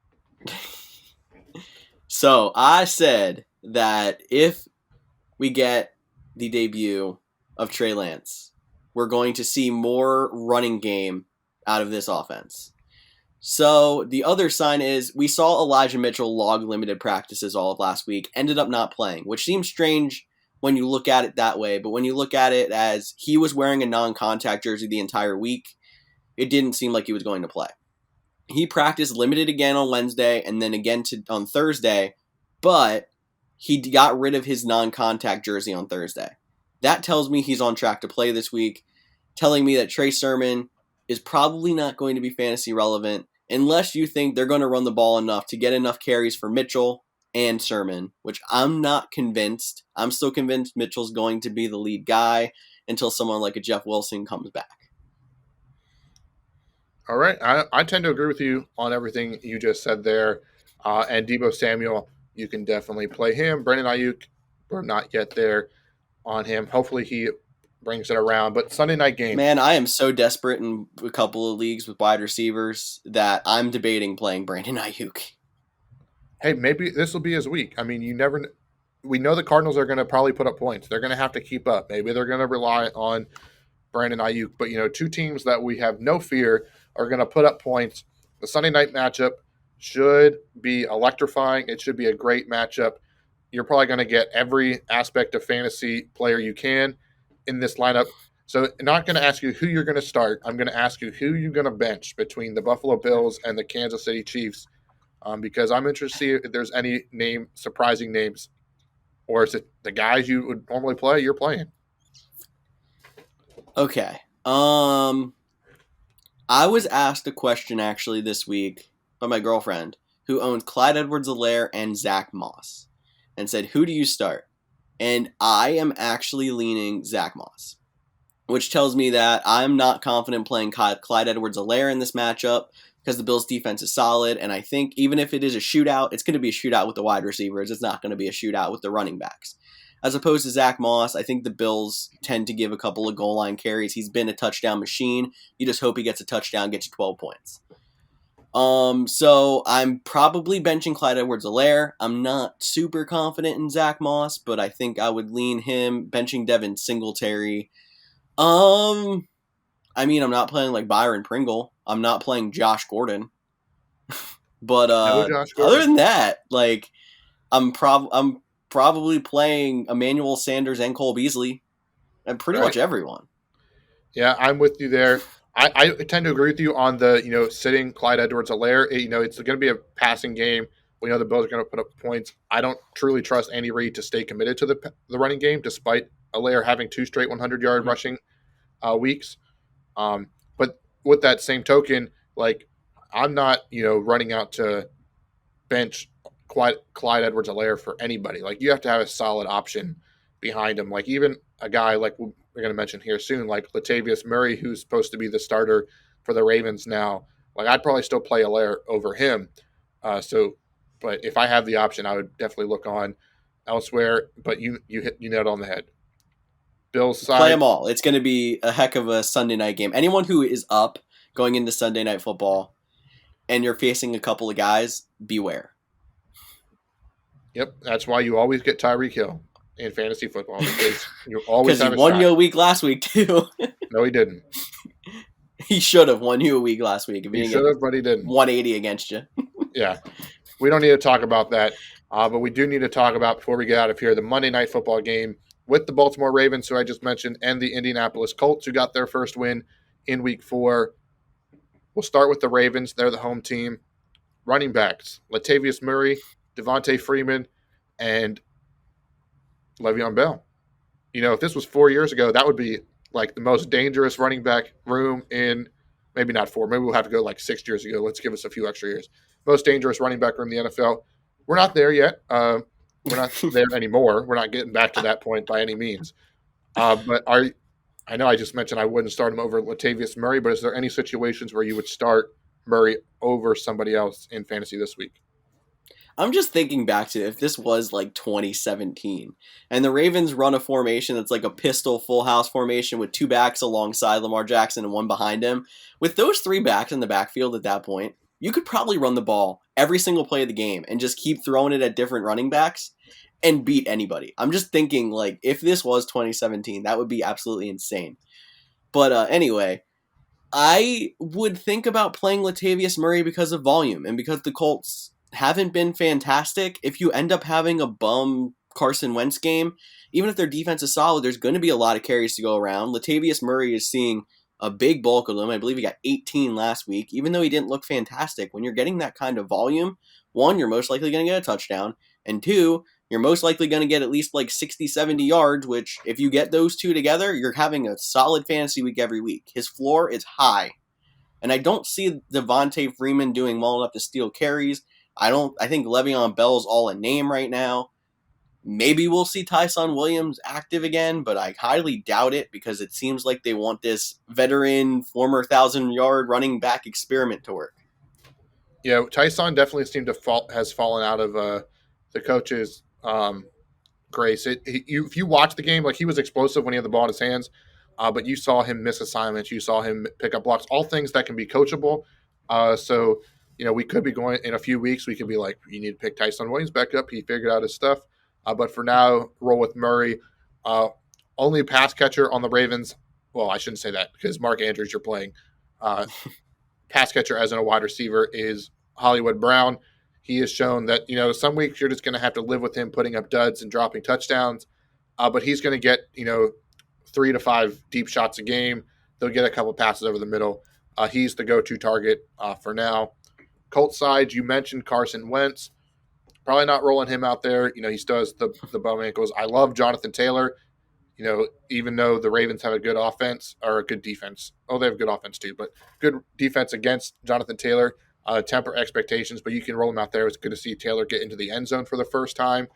So I said that if we get the debut of Trey Lance, we're going to see more running game out of this offense. So the other sign is we saw Elijah Mitchell log limited practices all of last week, ended up not playing, which seems strange when you look at it that way. But when you look at it as he was wearing a non-contact jersey the entire week, it didn't seem like he was going to play. He practiced limited again on Wednesday and then again on Thursday, but he got rid of his non-contact jersey on Thursday. That tells me he's on track to play this week, telling me that Trey Sermon is probably not going to be fantasy relevant unless you think they're going to run the ball enough to get enough carries for Mitchell and Sermon, which I'm not convinced. I'm still convinced Mitchell's going to be the lead guy until someone like a Jeff Wilson comes back. All right. I tend to agree with you on everything you just said there. And Deebo Samuel, you can definitely play him. Brandon Ayuk, we're not yet there on him. Hopefully he brings it around. But Sunday night game. Man, I am so desperate in a couple of leagues with wide receivers that I'm debating playing Brandon Ayuk. Hey, maybe this will be his week. I mean, we know the Cardinals are going to probably put up points. They're going to have to keep up. Maybe they're going to rely on Brandon Ayuk. But, two teams that we have no fear are going to put up points. The Sunday night matchup should be electrifying. It should be a great matchup. You're probably going to get every aspect of fantasy player you can in this lineup. So I'm not going to ask you who you're going to start. I'm going to ask you who you're going to bench between the Buffalo Bills and the Kansas City Chiefs, because I'm interested to see if there's any surprising names, or is it the guys you would normally play you're playing? Okay. I was asked a question actually this week by my girlfriend who owns Clyde Edwards-Helaire and Zach Moss and said, who do you start? And I am actually leaning Zach Moss, which tells me that I'm not confident playing Clyde Edwards-Helaire in this matchup because the Bills' defense is solid, and I think even if it is a shootout, it's going to be a shootout with the wide receivers. It's not going to be a shootout with the running backs. As opposed to Zach Moss, I think the Bills tend to give a couple of goal line carries. He's been a touchdown machine. You just hope he gets a touchdown, gets you 12 points. So I'm probably benching Clyde Edwards-Helaire. I'm not super confident in Zach Moss, but I think I would lean him, benching Devin Singletary. I'm not playing like Byron Pringle. I'm not playing Josh Gordon. But Josh Gordon. Other than that, like I'm probably playing Emmanuel Sanders and Cole Beasley and pretty much everyone. Yeah, I'm with you there. I tend to agree with you on the, sitting Clyde Edwards-Helaire. It's going to be a passing game. We know the Bills are going to put up points. I don't truly trust Andy Reid to stay committed to the running game, despite Helaire having 2 straight 100-yard rushing weeks. But with that same token, like I'm not, running out to bench Clyde Edwards-Helaire for anybody. Like you have to have a solid option behind him. Like even a guy like we're going to mention here soon, like Latavius Murray, who's supposed to be the starter for the Ravens now. Like I'd probably still play Helaire over him. But if I have the option, I would definitely look on elsewhere. But you nailed it on the head. Bills side, play them all. It's going to be a heck of a Sunday night game. Anyone who is up going into Sunday Night Football and you're facing a couple of guys, beware. Yep, that's why you always get Tyreek Hill. in fantasy football because you always Because he have a won shot. you a week last week too. No, he didn't. He should have won you a week last week if he He didn't should get have, but he didn't. 180 against you. Yeah, we don't need to talk about that. But we do need to talk about, before we get out of here, the Monday Night Football game with the Baltimore Ravens, who I just mentioned, and the Indianapolis Colts, who got their first win in Week 4. We'll start with the Ravens. They're the home team. Running backs: Latavius Murray, Devontae Freeman, and Le'Veon Bell. If this was 4 years ago, that would be like the most dangerous running back room in, maybe not 4, maybe we'll have to go like 6 years ago. Let's give us a few extra years. Most dangerous running back room in the NFL. We're not there yet. We're not there anymore. We're not getting back to that point by any means. But I know I just mentioned I wouldn't start him over Latavius Murray, but is there any situations where you would start Murray over somebody else in fantasy this week? I'm just thinking back to if this was like 2017 and the Ravens run a formation that's like a pistol full house formation with 2 backs alongside Lamar Jackson and 1 behind him. With those 3 backs in the backfield at that point, you could probably run the ball every single play of the game and just keep throwing it at different running backs and beat anybody. I'm just thinking like if this was 2017, that would be absolutely insane. But anyway, I would think about playing Latavius Murray because of volume and because the Colts haven't been fantastic. If you end up having a bum Carson Wentz game, even if their defense is solid, there's going to be a lot of carries to go around. Latavius Murray is seeing a big bulk of them. I believe he got 18 last week, even though he didn't look fantastic. When you're getting that kind of volume, 1, you're most likely going to get a touchdown, and 2, you're most likely going to get at least like 60, 70 yards, which if you get those 2 together, you're having a solid fantasy week every week. His floor is high. And I don't see Devontae Freeman doing well enough to steal carries. I think Le'Veon Bell's all a name right now. Maybe we'll see Tyson Williams active again, but I highly doubt it because it seems like they want this veteran, former 1,000-yard running back experiment to work. Yeah, Tyson definitely seemed to has fallen out of the coach's grace. If you watch the game, like he was explosive when he had the ball in his hands, but you saw him miss assignments, you saw him pick up blocks, all things that can be coachable. So we could be going in a few weeks. We could be like, you need to pick Tyson Williams back up. He figured out his stuff. But for now, roll with Murray. Only pass catcher on the Ravens. Well, I shouldn't say that because Mark Andrews you're playing. Pass catcher as in a wide receiver is Hollywood Brown. He has shown that, some weeks you're just going to have to live with him putting up duds and dropping touchdowns. But he's going to get, 3 to 5 deep shots a game. They'll get a couple passes over the middle. He's the go-to target for now. Colts side, you mentioned Carson Wentz. Probably not rolling him out there. He still has the bum ankles. I love Jonathan Taylor. Even though the Ravens have a good offense or a good defense. Oh, they have a good offense too, but good defense against Jonathan Taylor. Temper expectations, but you can roll him out there. It's good to see Taylor get into the end zone for the first time.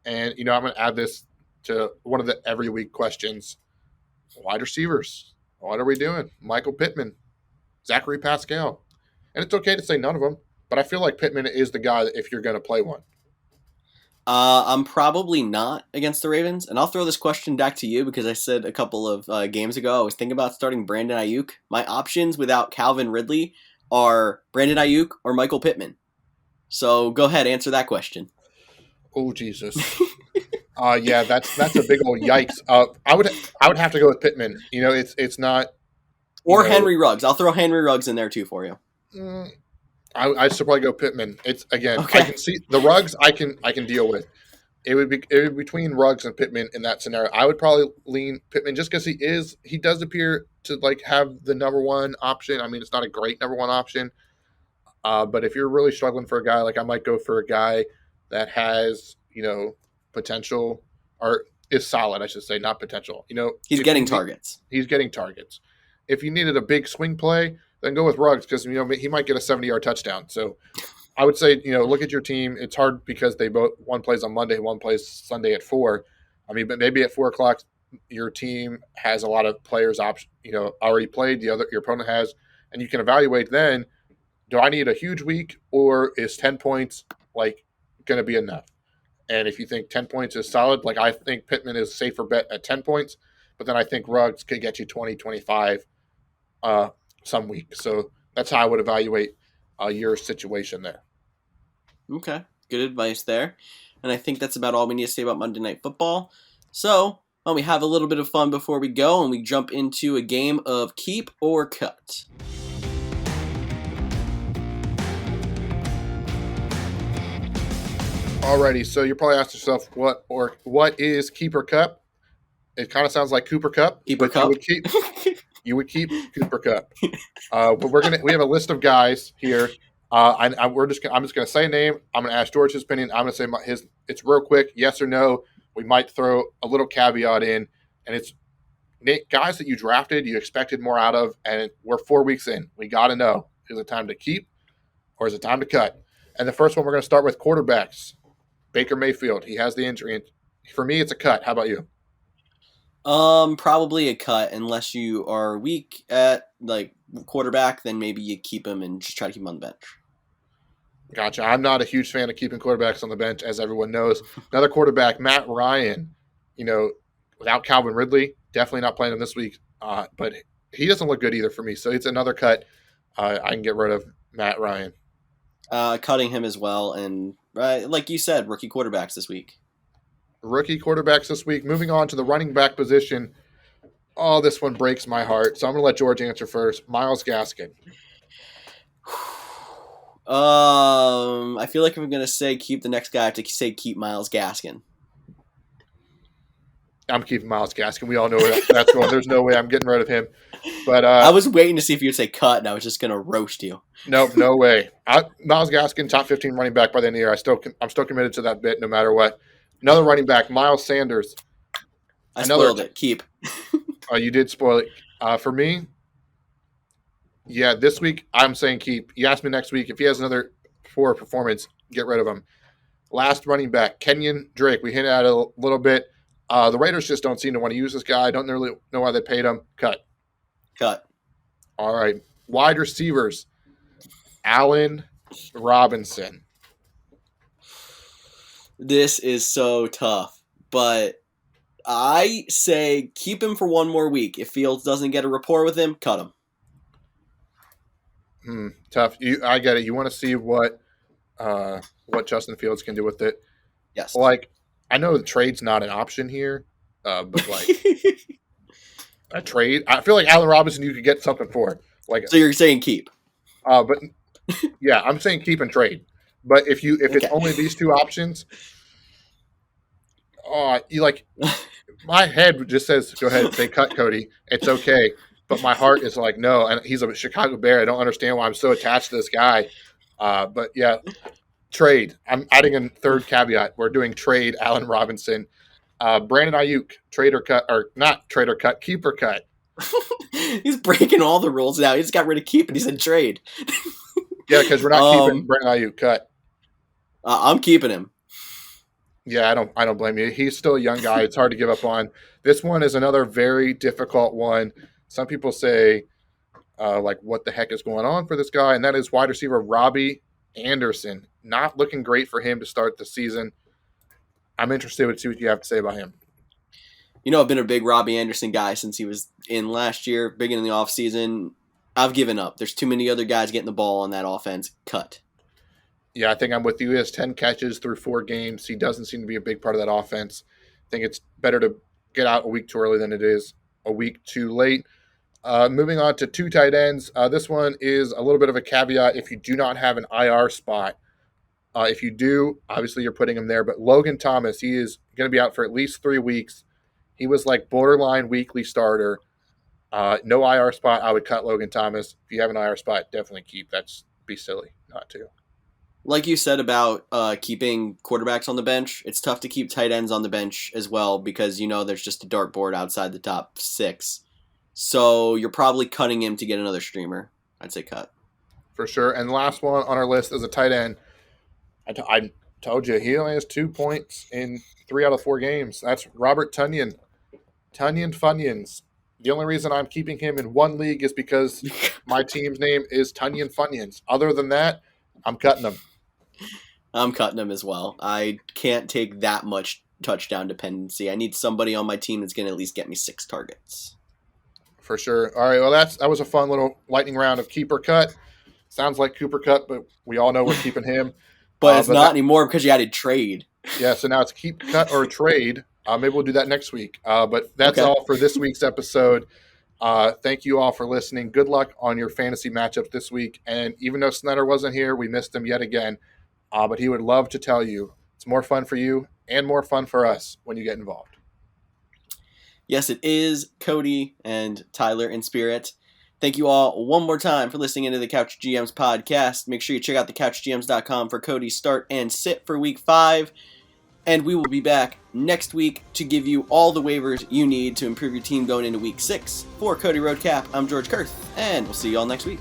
And, I'm going to add this to one of the every week questions. Wide receivers. What are we doing? Michael Pittman, Zachary Pascal. And it's okay to say none of them, but I feel like Pittman is the guy if you're going to play one. I'm probably not against the Ravens, and I'll throw this question back to you because I said a couple of games ago I was thinking about starting Brandon Ayuk. My options without Calvin Ridley are Brandon Ayuk or Michael Pittman. So go ahead, answer that question. Oh Jesus. Yeah, that's a big old yikes. I would have to go with Pittman. It's not. Or Henry Ruggs. I'll throw Henry Ruggs in there too for you. I should probably go Pittman. It's again. Okay. I can see the Ruggs. I can deal with. It would be between Ruggs and Pittman in that scenario. I would probably lean Pittman just because he does appear to like have the number one option. I mean, it's not a great number one option, but if you're really struggling for a guy, like I might go for a guy that has potential or is solid. I should say, not potential. He's getting targets. He's getting targets. If you needed a big swing play, then go with Ruggs because he might get a 70-yard touchdown. So I would say look at your team. It's hard because one plays on Monday, one plays Sunday at 4. I mean, but maybe at 4 o'clock your team has a lot of players already played. Your opponent has, and you can evaluate then. Do I need a huge week or is 10 points like going to be enough? And if you think 10 points is solid, like I think Pittman is a safer bet at 10 points, but then I think Ruggs could get you 20, 25 some week. So that's how I would evaluate your situation there. Okay. Good advice there. And I think that's about all we need to say about Monday Night Football. So, we have a little bit of fun before we go, and we jump into a game of keep or cut. Alrighty, so you probably asked yourself what is keeper cup? It kind of sounds like Cooper Cup, Keeper but Cup? you would keep Cooper Cup. But we have a list of guys here. I'm just gonna say a name. I'm gonna ask George his opinion. I'm gonna say his. It's real quick, yes or no. We might throw a little caveat in, and it's guys that you drafted, you expected more out of, and we're 4 weeks in. We got to know, is it time to keep or is it time to cut? And the first one, we're going to start with quarterbacks. Baker Mayfield, he has the injury. And for me, it's a cut. How about you? Probably a cut unless you are weak at like quarterback. Then maybe you keep him and just try to keep him on the bench. Gotcha. I'm not a huge fan of keeping quarterbacks on the bench, as everyone knows. Another quarterback, Matt Ryan. Without Calvin Ridley, definitely not playing him this week. But he doesn't look good either for me, so it's another cut. I can get rid of Matt Ryan. Cutting him as well, and like you said, rookie quarterbacks this week. Rookie quarterbacks this week. Moving on to the running back position. Oh, this one breaks my heart. So I'm going to let George answer first. Myles Gaskin. I feel like if I'm going to say keep the next guy, I have to say keep Myles Gaskin. I'm keeping Myles Gaskin. We all know where that's going. There's no way I'm getting rid of him. But I was waiting to see if you'd say cut, and I was just going to roast you. Nope, no way. Myles Gaskin, top 15 running back by the end of the year. I'm still committed to that bit no matter what. Another running back, Miles Sanders. I spoiled it. Keep. You did spoil it. For me, yeah, this week I'm saying keep. You asked me next week if he has another poor performance, get rid of him. Last running back, Kenyon Drake. We hinted at it a little bit. The Raiders just don't seem to want to use this guy. I don't really know why they paid him. Cut. All right. Wide receivers, Allen Robinson. This is so tough, but I say keep him for one more week. If Fields doesn't get a rapport with him, cut him. Tough. I get it. You want to see what Justin Fields can do with it. Yes. Like, I know the trade's not an option here, but like a trade, I feel like Allen Robinson you could get something for. Like, so you're saying keep? But yeah, I'm saying keep and trade. But if it's only these two options, my head just says go ahead and say cut Cody. It's okay, but my heart is like no. And he's a Chicago Bear. I don't understand why I'm so attached to this guy. But yeah, trade. I'm adding a third caveat. We're doing trade Allen Robinson. Brandon Ayuk, trade or cut, or not trade or cut, keep or cut. He's breaking all the rules now. He just got rid of keep and he said trade. Yeah, because we're not keeping Brandon Ayuk. Cut. I'm keeping him. Yeah, I don't blame you. He's still a young guy. It's hard to give up on. This one is another very difficult one. Some people say, what the heck is going on for this guy? And that is wide receiver Robbie Anderson. Not looking great for him to start the season. I'm interested to see what you have to say about him. I've been a big Robbie Anderson guy since he was in last year, big in the offseason. I've given up. There's too many other guys getting the ball on that offense. Cut. Yeah, I think I'm with you. He has 10 catches through 4 games. He doesn't seem to be a big part of that offense. I think it's better to get out a week too early than it is a week too late. Moving on to 2 tight ends. This one is a little bit of a caveat if you do not have an IR spot. If you do, obviously you're putting him there. But Logan Thomas, he is going to be out for at least 3 weeks. He was like borderline weekly starter. No IR spot, I would cut Logan Thomas. If you have an IR spot, definitely keep. That's be silly not to. Like you said about keeping quarterbacks on the bench, it's tough to keep tight ends on the bench as well because there's just a dartboard outside the top 6. So you're probably cutting him to get another streamer. I'd say cut. For sure. And the last one on our list is a tight end. I told you, he only has 2 points in 3 out of 4 games. That's Robert Tonyan. Tonyan Funyuns. The only reason I'm keeping him in one league is because my team's name is Tonyan Funyuns. Other than that, I'm cutting him. I'm cutting him as well. I can't take that much touchdown dependency. I need somebody on my team that's going to at least get me 6 targets. For sure. All right, well, that was a fun little lightning round of keep or cut. Sounds like Cooper cut, but we all know we're keeping him. But it's not anymore because you added trade. Yeah, so now it's keep, cut, or trade. Maybe we'll do that next week. But that's all for this week's episode. Thank you all for listening. Good luck on your fantasy matchups this week. And even though Snyder wasn't here, we missed him yet again. But he would love to tell you it's more fun for you and more fun for us when you get involved. Yes, it is Cody and Tyler in spirit. Thank you all one more time for listening into the Couch GMs podcast. Make sure you check out thecouchgms.com for Cody's start and sit for week 5. And we will be back next week to give you all the waivers you need to improve your team going into week 6. For Cody Roadcap, I'm George Kerth, and we'll see you all next week.